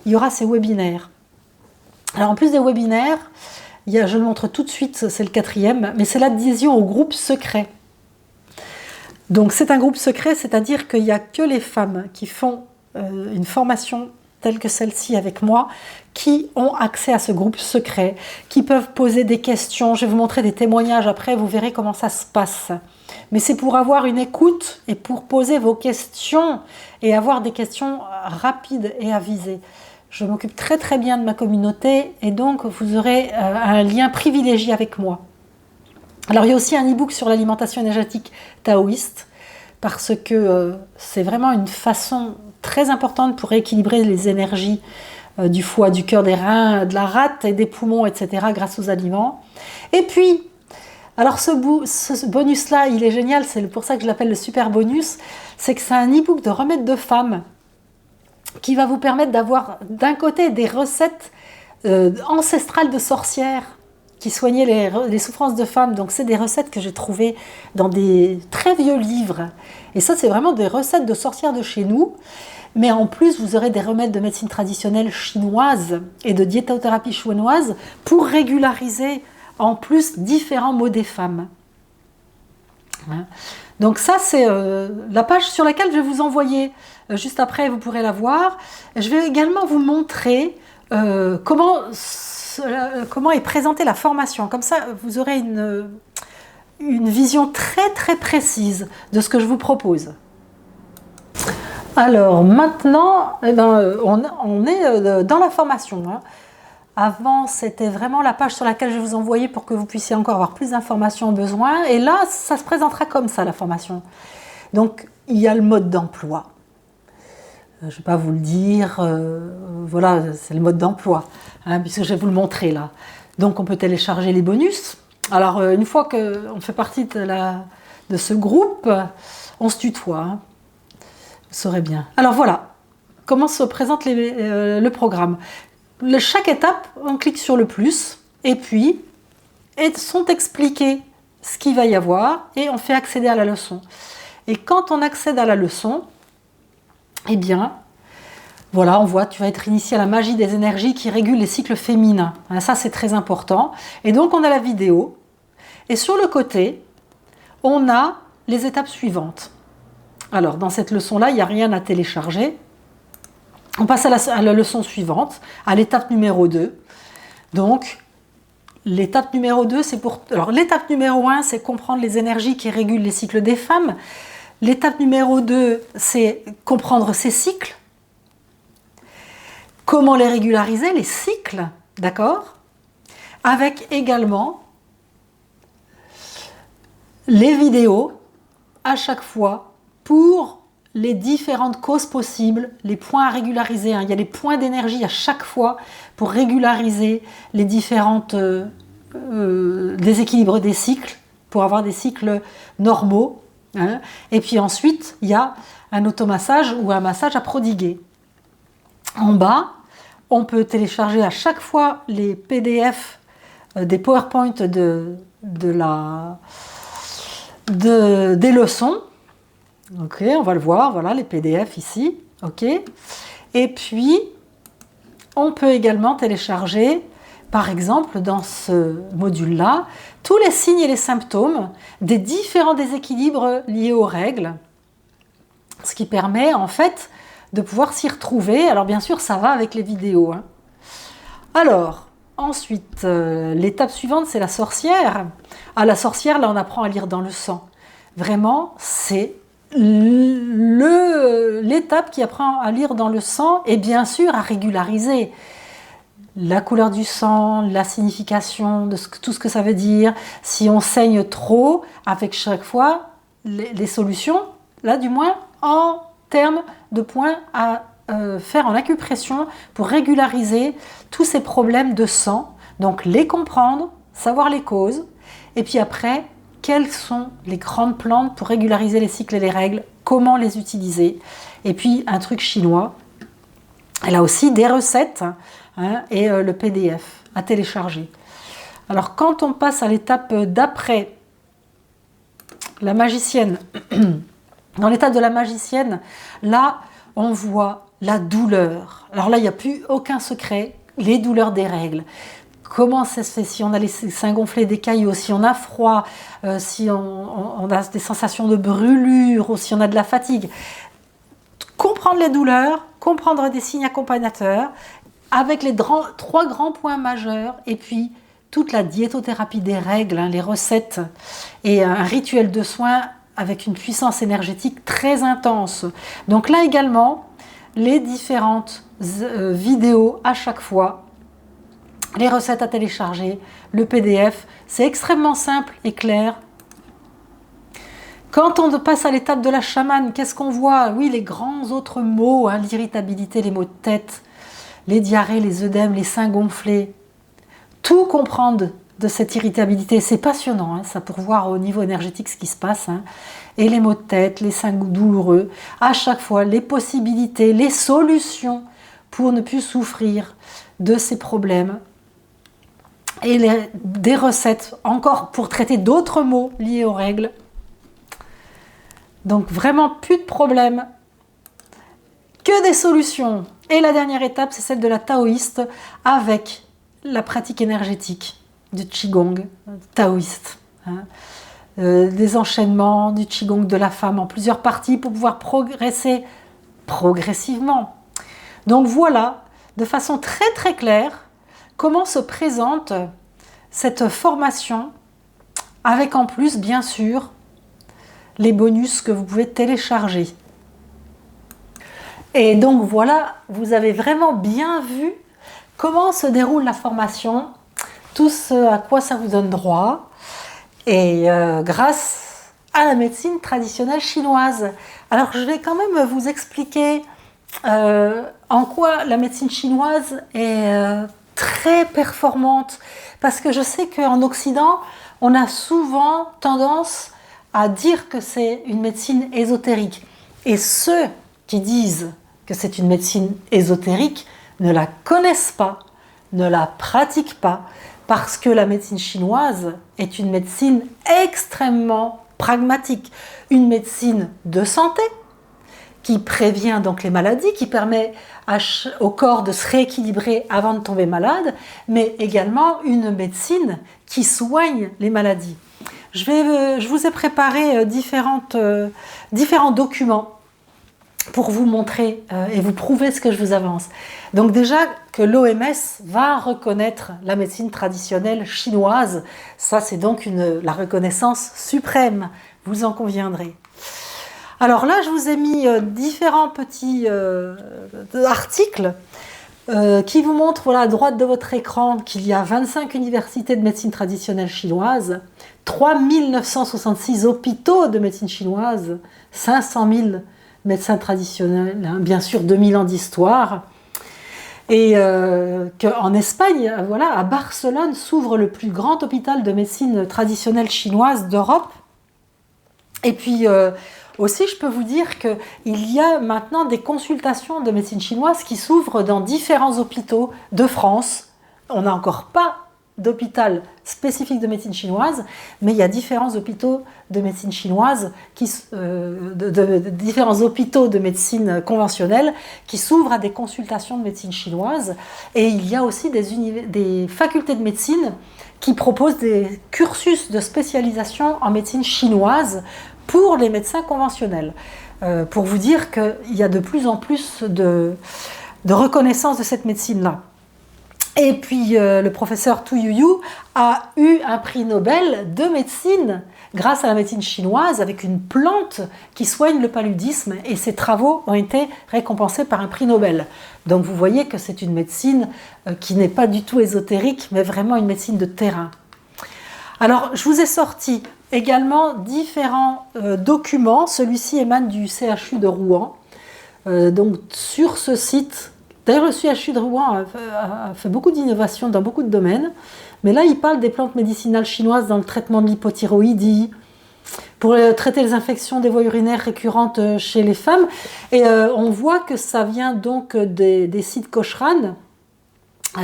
il y aura ces webinaires. Alors en plus des webinaires, je le montre tout de suite, c'est le 4e, mais c'est l'adhésion au groupe secret. Donc c'est un groupe secret, c'est-à-dire qu'il n'y a que les femmes qui font une formation telle que celle-ci avec moi, qui ont accès à ce groupe secret, qui peuvent poser des questions. Je vais vous montrer des témoignages après, vous verrez comment ça se passe. Mais c'est pour avoir une écoute et pour poser vos questions et avoir des questions rapides et avisées. Je m'occupe très très bien de ma communauté et donc vous aurez un lien privilégié avec moi. Alors il y a aussi un e-book sur l'alimentation énergétique taoïste parce que c'est vraiment une façon très importante pour rééquilibrer les énergies du foie, du cœur, des reins, de la rate et des poumons, etc. grâce aux aliments. Et puis, alors ce bonus-là, il est génial, c'est pour ça que je l'appelle le super bonus, c'est que c'est un e-book de remèdes de femmes qui va vous permettre d'avoir d'un côté des recettes ancestrales de sorcières qui soignaient les souffrances de femmes. Donc c'est des recettes que j'ai trouvées dans des très vieux livres. Et ça, c'est vraiment des recettes de sorcières de chez nous. Mais en plus, vous aurez des remèdes de médecine traditionnelle chinoise et de diétothérapie chinoise pour régulariser en plus différents maux des femmes. Donc ça, c'est la page sur laquelle je vais vous envoyer. Juste après, vous pourrez la voir. Je vais également vous montrer comment est présentée la formation. Comme ça, vous aurez une vision très très précise de ce que je vous propose. Alors maintenant, on est dans la formation. Avant, c'était vraiment la page sur laquelle je vais vous envoyer pour que vous puissiez encore avoir plus d'informations au besoin. Et là, ça se présentera comme ça, la formation. Donc, il y a le mode d'emploi. Je ne vais pas vous le dire. Voilà, c'est le mode d'emploi, puisque je vais vous le montrer là. Donc, on peut télécharger les bonus. Alors, une fois qu'on fait partie de ce groupe, on se tutoie. Vous saurez bien. Alors, voilà comment se présente le programme. Chaque étape, on clique sur le plus et puis sont expliqués ce qu'il va y avoir et on fait accéder à la leçon. Et quand on accède à la leçon, eh bien, voilà, on voit, tu vas être initié à la magie des énergies qui régulent les cycles féminins. Ça, c'est très important. Et donc, on a la vidéo. Et sur le côté, on a les étapes suivantes. Alors, dans cette leçon-là, il n'y a rien à télécharger. On passe à la leçon suivante, à l'étape numéro 2. Donc, l'étape numéro 2, c'est pour... Alors, l'étape numéro 1, c'est comprendre les énergies qui régulent les cycles des femmes. L'étape numéro 2, c'est comprendre ces cycles. Comment les régulariser, les cycles, d'accord? Avec également les vidéos à chaque fois pour les différentes causes possibles, les points à régulariser. Il y a des points d'énergie à chaque fois pour régulariser les différentes déséquilibres des cycles, pour avoir des cycles normaux. Et puis ensuite, il y a un automassage ou un massage à prodiguer. En bas, on peut télécharger à chaque fois les PDF des PowerPoint des leçons. Ok, on va le voir, voilà les PDF ici, ok. Et puis, on peut également télécharger, par exemple, dans ce module-là, tous les signes et les symptômes des différents déséquilibres liés aux règles, ce qui permet en fait de pouvoir s'y retrouver. Alors bien sûr, ça va avec les vidéos. Alors, ensuite, l'étape suivante, c'est la sorcière. Ah, la sorcière, là, on apprend à lire dans le sang. Vraiment, c'est l'étape qui apprend à lire dans le sang et bien sûr à régulariser la couleur du sang, la signification de tout ce que ça veut dire, si on saigne trop, avec chaque fois les solutions, là du moins en termes de points à faire en acupression pour régulariser tous ces problèmes de sang, donc les comprendre, savoir les causes, et puis après, quelles sont les grandes plantes pour régulariser les cycles et les règles, comment les utiliser. Et puis un truc chinois, elle a aussi des recettes et le PDF à télécharger. Alors quand on passe à l'étape d'après, la magicienne, dans l'étape de la magicienne, là on voit la douleur. Alors là il n'y a plus aucun secret, les douleurs des règles. comment ça se fait, si on a les seins gonflés, des caillots, si on a froid, si on a des sensations de brûlure ou si on a de la fatigue. Comprendre les douleurs, comprendre des signes accompagnateurs, avec les 3 grands points majeurs, et puis toute la diétothérapie des règles, les recettes, et un rituel de soins avec une puissance énergétique très intense. Donc là également, les différentes vidéos à chaque fois, les recettes à télécharger, le PDF, c'est extrêmement simple et clair. Quand on passe à l'étape de la chamane, qu'est-ce qu'on voit? Oui, les grands autres maux, l'irritabilité, les maux de tête, les diarrhées, les œdèmes, les seins gonflés. Tout comprendre de cette irritabilité, c'est passionnant, ça, pour voir au niveau énergétique ce qui se passe. Et les maux de tête, les seins douloureux, à chaque fois, les possibilités, les solutions pour ne plus souffrir de ces problèmes. Et des recettes encore pour traiter d'autres maux liés aux règles. Donc vraiment plus de problèmes, que des solutions. Et la dernière étape, c'est celle de la taoïste avec la pratique énergétique du Qigong taoïste. Des enchaînements du Qigong de la femme en plusieurs parties pour pouvoir progresser progressivement. Donc voilà, de façon très très claire, comment se présente cette formation avec en plus, bien sûr, les bonus que vous pouvez télécharger. Et donc voilà, vous avez vraiment bien vu comment se déroule la formation, tout ce à quoi ça vous donne droit, et grâce à la médecine traditionnelle chinoise. Alors je vais quand même vous expliquer en quoi la médecine chinoise est très performante, parce que je sais qu'en Occident, on a souvent tendance à dire que c'est une médecine ésotérique. Et ceux qui disent que c'est une médecine ésotérique ne la connaissent pas, ne la pratiquent pas, parce que la médecine chinoise est une médecine extrêmement pragmatique, une médecine de santé qui prévient donc les maladies, qui permet au corps de se rééquilibrer avant de tomber malade, mais également une médecine qui soigne les maladies. Je vous ai préparé différents documents pour vous montrer et vous prouver ce que je vous avance. Donc déjà que l'OMS va reconnaître la médecine traditionnelle chinoise, ça c'est donc la reconnaissance suprême, vous en conviendrez. Alors là, je vous ai mis différents petits articles qui vous montrent, voilà, à droite de votre écran, qu'il y a 25 universités de médecine traditionnelle chinoise, 3966 hôpitaux de médecine chinoise, 500 000 médecins traditionnels, bien sûr 2000 ans d'histoire, et qu'en Espagne, voilà, à Barcelone, s'ouvre le plus grand hôpital de médecine traditionnelle chinoise d'Europe. Et puis aussi, je peux vous dire qu'il y a maintenant des consultations de médecine chinoise qui s'ouvrent dans différents hôpitaux de France. On n'a encore pas d'hôpital spécifique de médecine chinoise, mais il y a différents hôpitaux de médecine chinoise, différents hôpitaux de médecine conventionnelle qui s'ouvrent à des consultations de médecine chinoise. Et il y a aussi des facultés de médecine qui proposent des cursus de spécialisation en médecine chinoise pour les médecins conventionnels. Pour vous dire qu'il y a de plus en plus de reconnaissance de cette médecine-là. Et puis le professeur Tu Youyou a eu un prix Nobel de médecine grâce à la médecine chinoise avec une plante qui soigne le paludisme, et ses travaux ont été récompensés par un prix Nobel. Donc vous voyez que c'est une médecine qui n'est pas du tout ésotérique, mais vraiment une médecine de terrain. Alors je vous ai sorti également différents documents. Celui-ci émane du CHU de Rouen. Donc sur ce site, d'ailleurs le CHU de Rouen a fait beaucoup d'innovations dans beaucoup de domaines, mais là il parle des plantes médicinales chinoises dans le traitement de l'hypothyroïdie, pour traiter les infections des voies urinaires récurrentes chez les femmes. Et on voit que ça vient donc des sites Cochrane.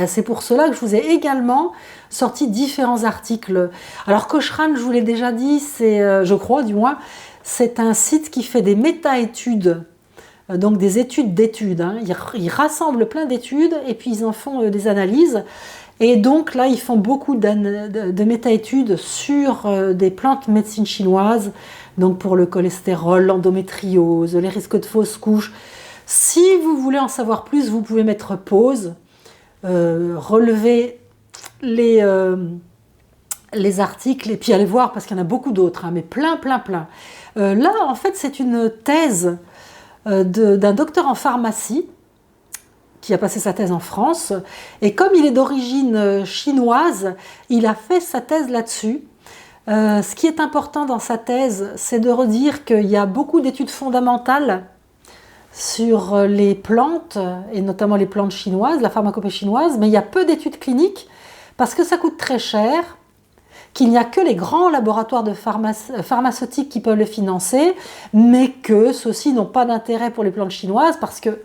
C'est pour cela que je vous ai également sorti différents articles. Alors Cochrane, je vous l'ai déjà dit, c'est, je crois du moins, c'est un site qui fait des méta-études, donc des études d'études. Ils rassemblent plein d'études et puis ils en font des analyses. Et donc là, ils font beaucoup de méta-études sur des plantes médecine chinoise, donc pour le cholestérol, l'endométriose, les risques de fausses couches. Si vous voulez en savoir plus, vous pouvez mettre pause, relever les articles et puis aller voir, parce qu'il y en a beaucoup d'autres, hein, mais plein. Là, en fait, c'est une thèse d'un docteur en pharmacie qui a passé sa thèse en France. Et comme il est d'origine chinoise, il a fait sa thèse là-dessus. Ce qui est important dans sa thèse, c'est de redire qu'il y a beaucoup d'études fondamentales sur les plantes, et notamment les plantes chinoises, la pharmacopée chinoise, mais il y a peu d'études cliniques parce que ça coûte très cher, qu'il n'y a que les grands laboratoires de pharmaceutiques qui peuvent les financer, mais que ceux-ci n'ont pas d'intérêt pour les plantes chinoises parce que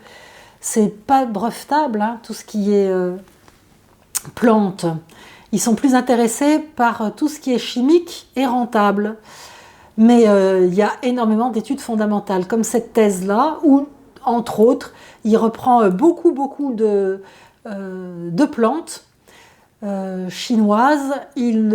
c'est pas brevetable, hein, tout ce qui est plantes. Ils sont plus intéressés par tout ce qui est chimique et rentable. Mais il y a énormément d'études fondamentales, comme cette thèse-là, où, entre autres, il reprend beaucoup de plantes chinoises. Il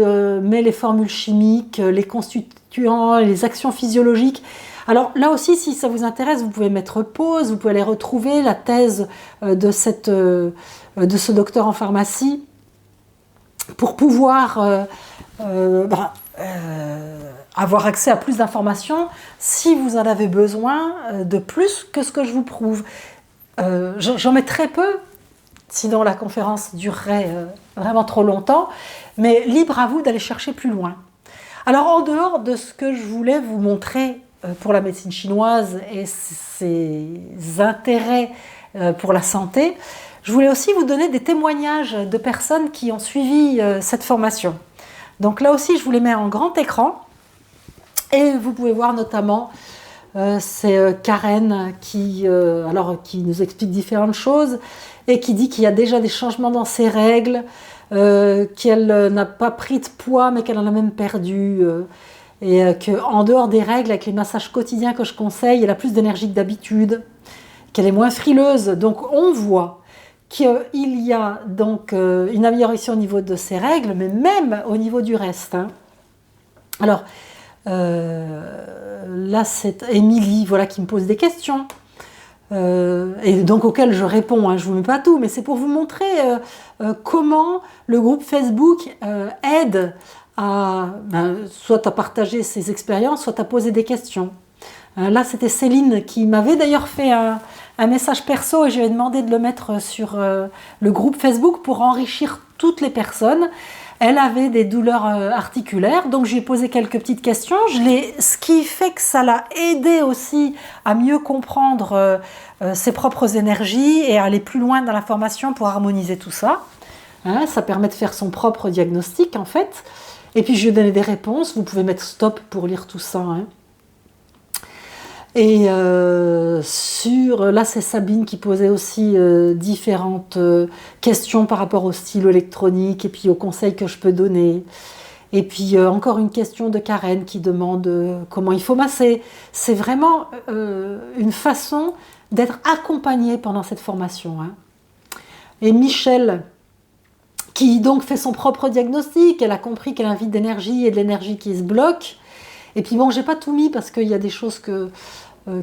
met les formules chimiques, les constituants, les actions physiologiques. Alors là aussi, si ça vous intéresse, vous pouvez mettre pause, vous pouvez aller retrouver la thèse de ce docteur en pharmacie pour pouvoir avoir accès à plus d'informations si vous en avez besoin de plus que ce que je vous prouve. J'en mets très peu, sinon la conférence durerait vraiment trop longtemps, mais libre à vous d'aller chercher plus loin. Alors en dehors de ce que je voulais vous montrer pour la médecine chinoise et ses intérêts pour la santé, je voulais aussi vous donner des témoignages de personnes qui ont suivi cette formation. Donc là aussi, je vous les mets en grand écran. Et vous pouvez voir notamment, c'est Karen qui nous explique différentes choses et qui dit qu'il y a déjà des changements dans ses règles, qu'elle n'a pas pris de poids mais qu'elle en a même perdu. Et qu'en dehors des règles, avec les massages quotidiens que je conseille, elle a plus d'énergie que d'habitude, qu'elle est moins frileuse. Donc on voit qu'il y a donc une amélioration au niveau de ses règles, mais même au niveau du reste. Hein. Alors, là c'est Émilie qui me pose des questions et donc auxquelles je réponds, hein, je ne vous mets pas tout, mais c'est pour vous montrer comment le groupe Facebook aide à soit à partager ses expériences, soit à poser des questions. Là c'était Céline qui m'avait d'ailleurs fait un message perso et je lui ai demandé de le mettre sur le groupe Facebook pour enrichir toutes les personnes. Elle avait des douleurs articulaires, donc je lui ai posé quelques petites questions. Ce qui fait que ça l'a aidé aussi à mieux comprendre ses propres énergies et à aller plus loin dans la formation pour harmoniser tout ça. Hein, ça permet de faire son propre diagnostic en fait. Et puis je lui ai donné des réponses. Vous pouvez mettre stop pour lire tout ça. Hein. Et là c'est Sabine qui posait aussi différentes questions par rapport au stylo électronique et puis aux conseils que je peux donner. Et puis encore une question de Karen qui demande comment il faut masser. C'est vraiment une façon d'être accompagné pendant cette formation. Hein. Et Michel qui donc fait son propre diagnostic, elle a compris qu'elle a un vide d'énergie et de l'énergie qui se bloque. Et puis bon, j'ai pas tout mis parce qu'il y a des choses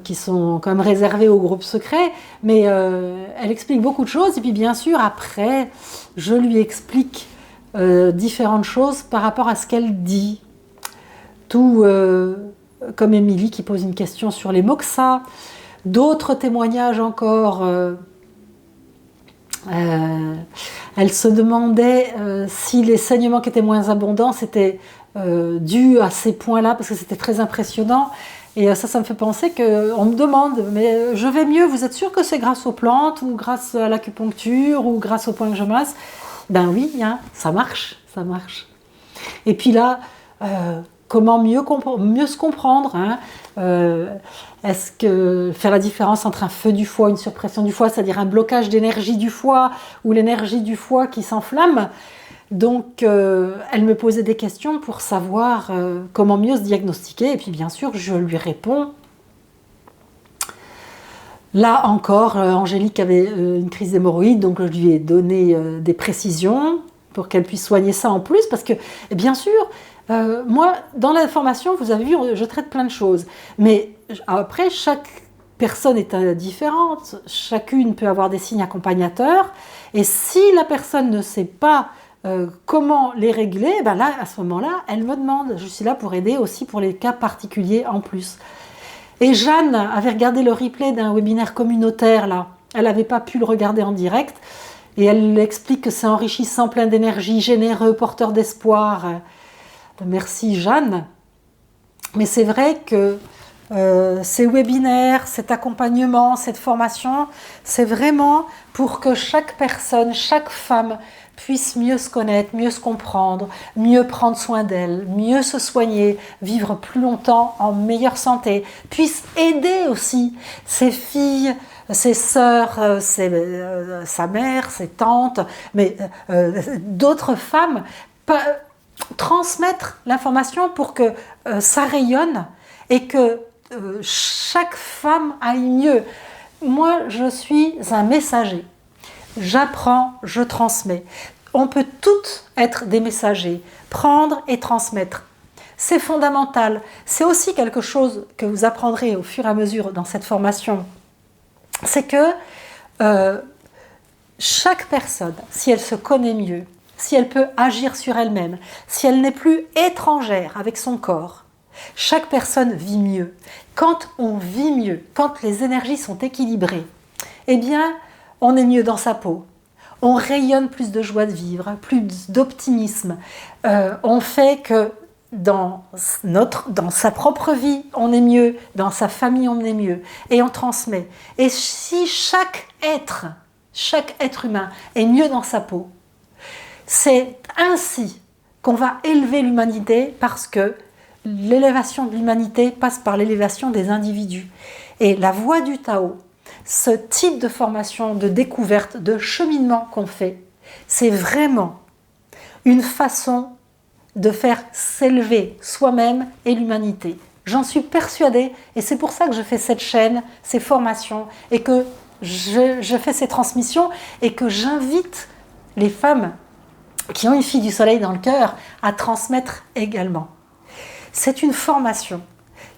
qui sont quand même réservées au groupe secret, mais elle explique beaucoup de choses. Et puis bien sûr, après, je lui explique différentes choses par rapport à ce qu'elle dit. Tout comme Émilie qui pose une question sur les moxas, d'autres témoignages encore. Elle se demandait si les saignements qui étaient moins abondants, c'était dû à ces points-là, parce que c'était très impressionnant. Et ça me fait penser qu'on me demande, mais je vais mieux, vous êtes sûr que c'est grâce aux plantes, ou grâce à l'acupuncture, ou grâce au point que je masse? Ben oui, hein, ça marche. Et puis là, comment mieux se comprendre, hein, est-ce que faire la différence entre un feu du foie, une surpression du foie, c'est-à-dire un blocage d'énergie du foie, ou l'énergie du foie qui s'enflamme? Donc, elle me posait des questions pour savoir comment mieux se diagnostiquer. Et puis, bien sûr, je lui réponds. Là encore, Angélique avait une crise d'hémorroïdes, donc je lui ai donné des précisions. pour qu'elle puisse soigner ça en plus, parce que, et bien sûr, moi, dans la formation, vous avez vu, je traite plein de choses, mais après, chaque personne est différente, chacune peut avoir des signes accompagnateurs, et si la personne ne sait pas comment les régler, ben là, à ce moment-là, elle me demande. Je suis là pour aider aussi pour les cas particuliers en plus. Et Jeanne avait regardé le replay d'un webinaire communautaire, là. Elle n'avait pas pu le regarder en direct, et elle explique que c'est enrichissant, plein d'énergie, généreux, porteur d'espoir. Merci Jeanne. Mais c'est vrai que ces webinaires, cet accompagnement, cette formation, c'est vraiment pour que chaque personne, chaque femme puisse mieux se connaître, mieux se comprendre, mieux prendre soin d'elle, mieux se soigner, vivre plus longtemps en meilleure santé, puisse aider aussi ses filles, ses sœurs, sa mère, ses tantes, mais d'autres femmes, transmettre l'information pour que ça rayonne et que chaque femme aille mieux. Moi, je suis un messager. J'apprends, je transmets. On peut toutes être des messagers, prendre et transmettre. C'est fondamental. C'est aussi quelque chose que vous apprendrez au fur et à mesure dans cette formation. C'est que chaque personne, si elle se connaît mieux, si elle peut agir sur elle-même, si elle n'est plus étrangère avec son corps, chaque personne vit mieux. Quand on vit mieux, quand les énergies sont équilibrées, eh bien, on est mieux dans sa peau. On rayonne plus de joie de vivre, plus d'optimisme. On fait que dans sa propre vie, on est mieux. Dans sa famille, on est mieux. Et on transmet. Et si chaque être humain est mieux dans sa peau, c'est ainsi qu'on va élever l'humanité, parce que l'élévation de l'humanité passe par l'élévation des individus. Et la voie du Tao, ce type de formation, de découverte, de cheminement qu'on fait, c'est vraiment une façon de faire s'élever soi-même et l'humanité. J'en suis persuadée, et c'est pour ça que je fais cette chaîne, ces formations, et que je fais ces transmissions, et que j'invite les femmes qui ont une fille du soleil dans le cœur à transmettre également. C'est une formation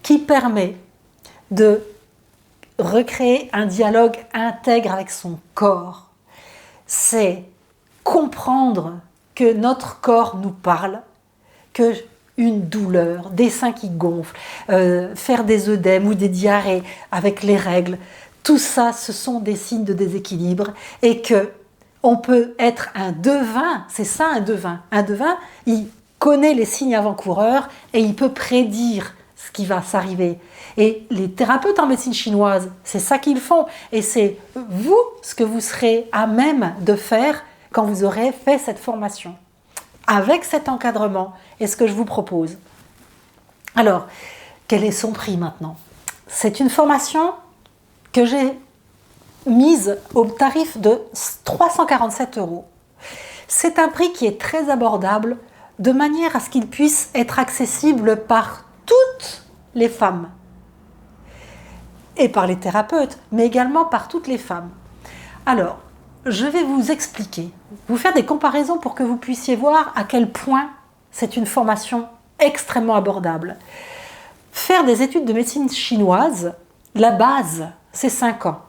qui permet de recréer un dialogue intègre avec son corps. C'est comprendre que notre corps nous parle, que une douleur, des seins qui gonflent, faire des œdèmes ou des diarrhées avec les règles, tout ça, ce sont des signes de déséquilibre, et que on peut être un devin, c'est ça un devin. Un devin, il connaît les signes avant-coureurs et il peut prédire ce qui va s'arriver. Et les thérapeutes en médecine chinoise, c'est ça qu'ils font. Et c'est vous, ce que vous serez à même de faire quand vous aurez fait cette formation. Avec cet encadrement, et ce que je vous propose. Alors, quel est son prix maintenant? C'est une formation que j'ai mise au tarif de 347 €. C'est un prix qui est très abordable, de manière à ce qu'il puisse être accessible par toutes les femmes et par les thérapeutes, mais également par toutes les femmes. Alors, je vais vous expliquer, vous faire des comparaisons pour que vous puissiez voir à quel point c'est une formation extrêmement abordable. Faire des études de médecine chinoise, la base, c'est 5 ans.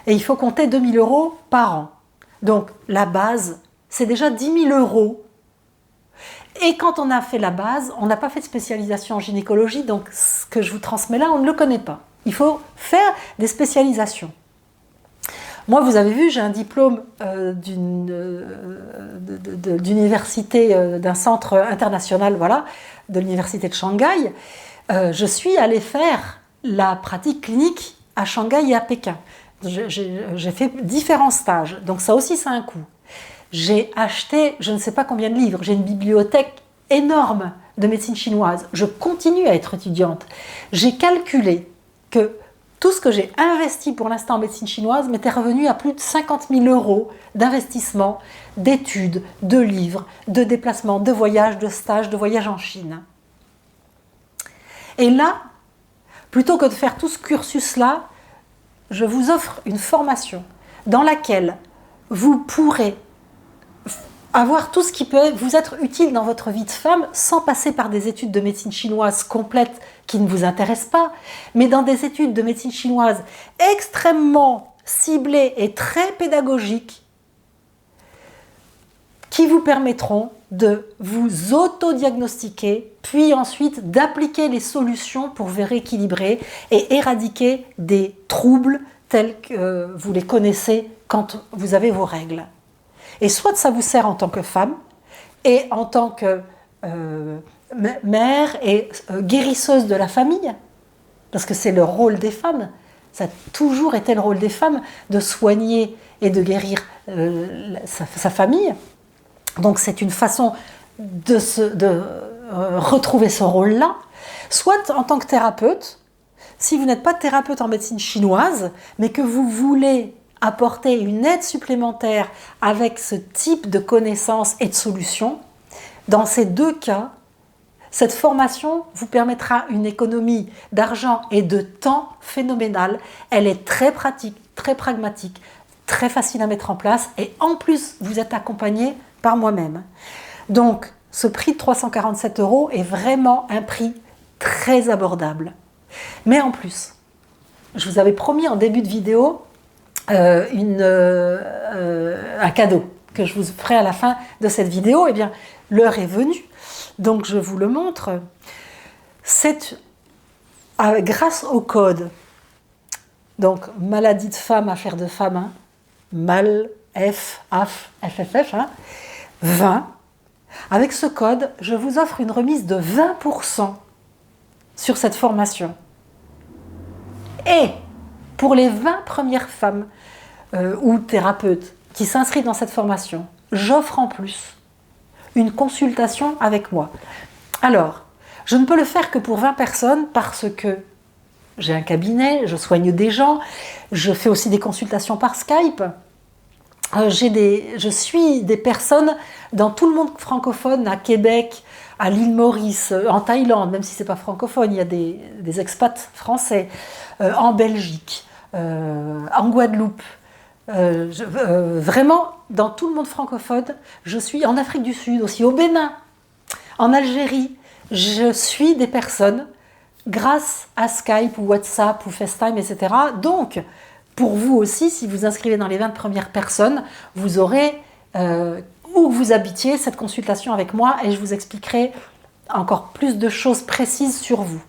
Et il faut compter 2 000 € par an. Donc la base, c'est déjà 10 000 €. Et quand on a fait la base, on n'a pas fait de spécialisation en gynécologie, donc ce que je vous transmets là, on ne le connaît pas. Il faut faire des spécialisations. Moi, vous avez vu, j'ai un diplôme d'université, d'un centre international, voilà, de l'université de Shanghai. Je suis allée faire la pratique clinique à Shanghai et à Pékin. J'ai fait différents stages, donc ça aussi, ça a un coût. J'ai acheté je ne sais pas combien de livres, j'ai une bibliothèque énorme de médecine chinoise. Je continue à être étudiante. J'ai calculé que tout ce que j'ai investi pour l'instant en médecine chinoise m'était revenu à plus de 50 000 € d'investissement, d'études, de livres, de déplacements, de voyages, de stages, de voyages en Chine. Et là, plutôt que de faire tout ce cursus-là, je vous offre une formation dans laquelle vous pourrez avoir tout ce qui peut vous être utile dans votre vie de femme sans passer par des études de médecine chinoise complètes qui ne vous intéressent pas, mais dans des études de médecine chinoise extrêmement ciblées et très pédagogiques qui vous permettront de vous autodiagnostiquer, puis ensuite d'appliquer les solutions pour vous rééquilibrer et éradiquer des troubles tels que vous les connaissez quand vous avez vos règles. Et soit ça vous sert en tant que femme et en tant que mère et guérisseuse de la famille, parce que c'est le rôle des femmes, ça a toujours été le rôle des femmes de soigner et de guérir sa famille. Donc c'est une façon de retrouver ce rôle-là, soit en tant que thérapeute, si vous n'êtes pas thérapeute en médecine chinoise, mais que vous voulez apporter une aide supplémentaire avec ce type de connaissances et de solutions, dans ces deux cas, cette formation vous permettra une économie d'argent et de temps phénoménale. Elle est très pratique, très pragmatique, très facile à mettre en place et en plus, vous êtes accompagné par moi-même. Donc, ce prix de 347 € est vraiment un prix très abordable. Mais en plus, je vous avais promis en début de vidéo un cadeau que je vous ferai à la fin de cette vidéo. Eh bien, l'heure est venue, donc je vous le montre. C'est grâce au code, donc maladie de femme, affaire de femme, hein, mal, F, AF, FFF, hein, 20. Avec ce code, je vous offre une remise de 20% sur cette formation. Et pour les 20 premières femmes ou thérapeutes qui s'inscrivent dans cette formation, j'offre en plus une consultation avec moi. Alors, je ne peux le faire que pour 20 personnes parce que j'ai un cabinet, je soigne des gens, je fais aussi des consultations par Skype. Je suis des personnes dans tout le monde francophone, à Québec, à l'île Maurice, en Thaïlande, même si ce n'est pas francophone, il y a des expats français, en Belgique, en Guadeloupe. Vraiment, dans tout le monde francophone, je suis en Afrique du Sud aussi, au Bénin, en Algérie. Je suis des personnes grâce à Skype ou WhatsApp ou FaceTime, etc. Donc, pour vous aussi, si vous inscrivez dans les 20 premières personnes, vous aurez, où vous habitiez, cette consultation avec moi et je vous expliquerai encore plus de choses précises sur vous.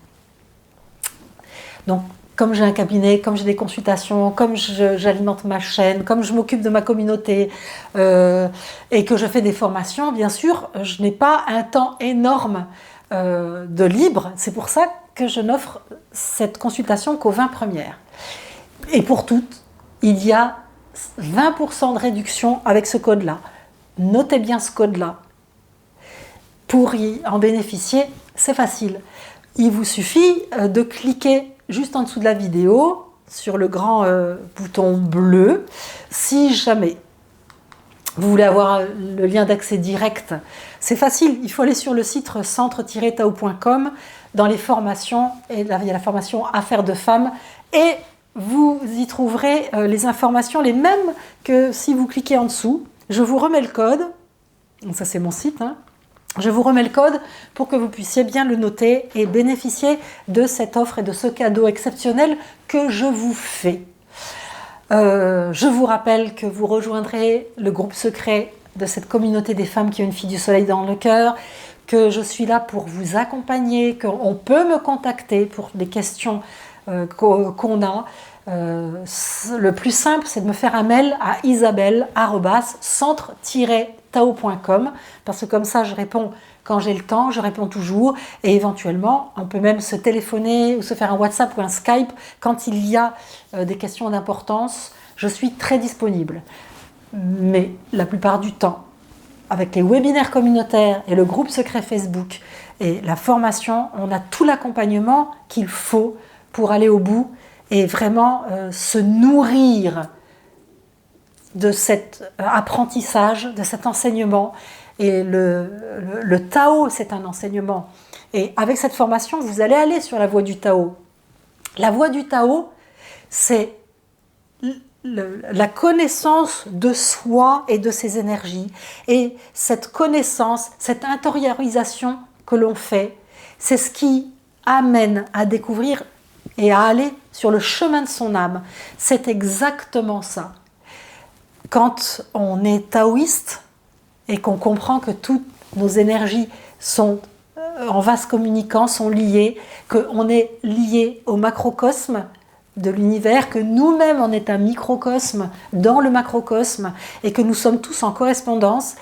Donc, comme j'ai un cabinet, comme j'ai des consultations, comme j'alimente ma chaîne, comme je m'occupe de ma communauté et que je fais des formations, bien sûr, je n'ai pas un temps énorme de libre. C'est pour ça que je n'offre cette consultation qu'aux 20 premières. Et pour toutes, il y a 20% de réduction avec ce code-là. Notez bien ce code-là. Pour y en bénéficier, c'est facile. Il vous suffit de cliquer juste en dessous de la vidéo sur le grand bouton bleu. Si jamais vous voulez avoir le lien d'accès direct, c'est facile. Il faut aller sur le site centre-tao.com dans les formations. Et là, il y a la formation Affaires de femmes. Et vous y trouverez les informations les mêmes que si vous cliquez en dessous. Je vous remets le code. Donc ça, c'est mon site, hein. Je vous remets le code pour que vous puissiez bien le noter et bénéficier de cette offre et de ce cadeau exceptionnel que je vous fais. Je vous rappelle que vous rejoindrez le groupe secret de cette communauté des femmes qui ont une fille du soleil dans le cœur, que je suis là pour vous accompagner, qu'on peut me contacter pour des questions qu'on a. Le plus simple, c'est de me faire un mail à isabelle@centre-tao.com parce que comme ça, je réponds quand j'ai le temps, je réponds toujours et éventuellement, on peut même se téléphoner ou se faire un WhatsApp ou un Skype quand il y a des questions d'importance. Je suis très disponible. Mais la plupart du temps, avec les webinaires communautaires et le groupe secret Facebook et la formation, on a tout l'accompagnement qu'il faut pour aller au bout et vraiment se nourrir de cet apprentissage, de cet enseignement. Et le Tao, c'est un enseignement. Et avec cette formation, vous allez aller sur la voie du Tao. La voie du Tao, c'est la connaissance de soi et de ses énergies. Et cette connaissance, cette intériorisation que l'on fait, c'est ce qui amène à découvrir et à aller sur le chemin de son âme. C'est exactement ça. Quand on est taoïste et qu'on comprend que toutes nos énergies sont en vase communicant, sont liées, qu'on est lié au macrocosme de l'univers, que nous-mêmes on est un microcosme dans le macrocosme et que nous sommes tous en correspondance,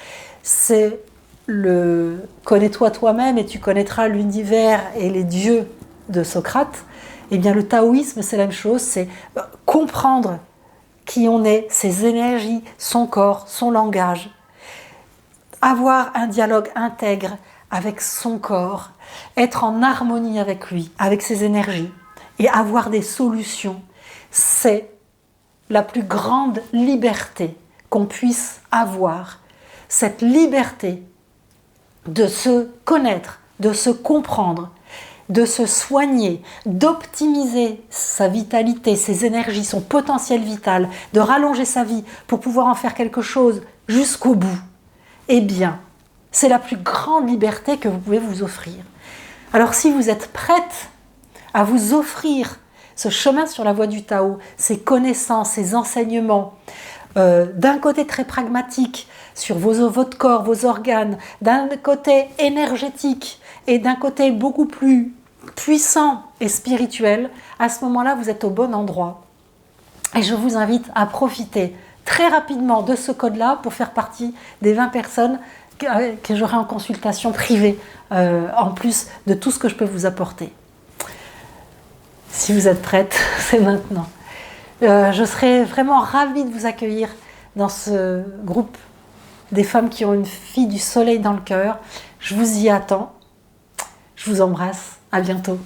c'est le « connais-toi toi-même et tu connaîtras l'univers et les dieux » de Socrate. Eh bien le taoïsme c'est la même chose, c'est comprendre qui on est, ses énergies, son corps, son langage, avoir un dialogue intègre avec son corps, être en harmonie avec lui, avec ses énergies, et avoir des solutions, c'est la plus grande liberté qu'on puisse avoir. Cette liberté de se connaître, de se comprendre, de se soigner, d'optimiser sa vitalité, ses énergies, son potentiel vital, de rallonger sa vie pour pouvoir en faire quelque chose jusqu'au bout, eh bien, c'est la plus grande liberté que vous pouvez vous offrir. Alors si vous êtes prête à vous offrir ce chemin sur la voie du Tao, ces connaissances, ces enseignements, d'un côté très pragmatique sur votre corps, vos organes, d'un côté énergétique et d'un côté beaucoup plus puissant et spirituel, à ce moment-là, vous êtes au bon endroit. Et je vous invite à profiter très rapidement de ce code-là pour faire partie des 20 personnes que j'aurai en consultation privée, en plus de tout ce que je peux vous apporter. Si vous êtes prête, c'est maintenant. Je serais vraiment ravie de vous accueillir dans ce groupe des femmes qui ont une fille du soleil dans le cœur. Je vous y attends. Je vous embrasse. À bientôt.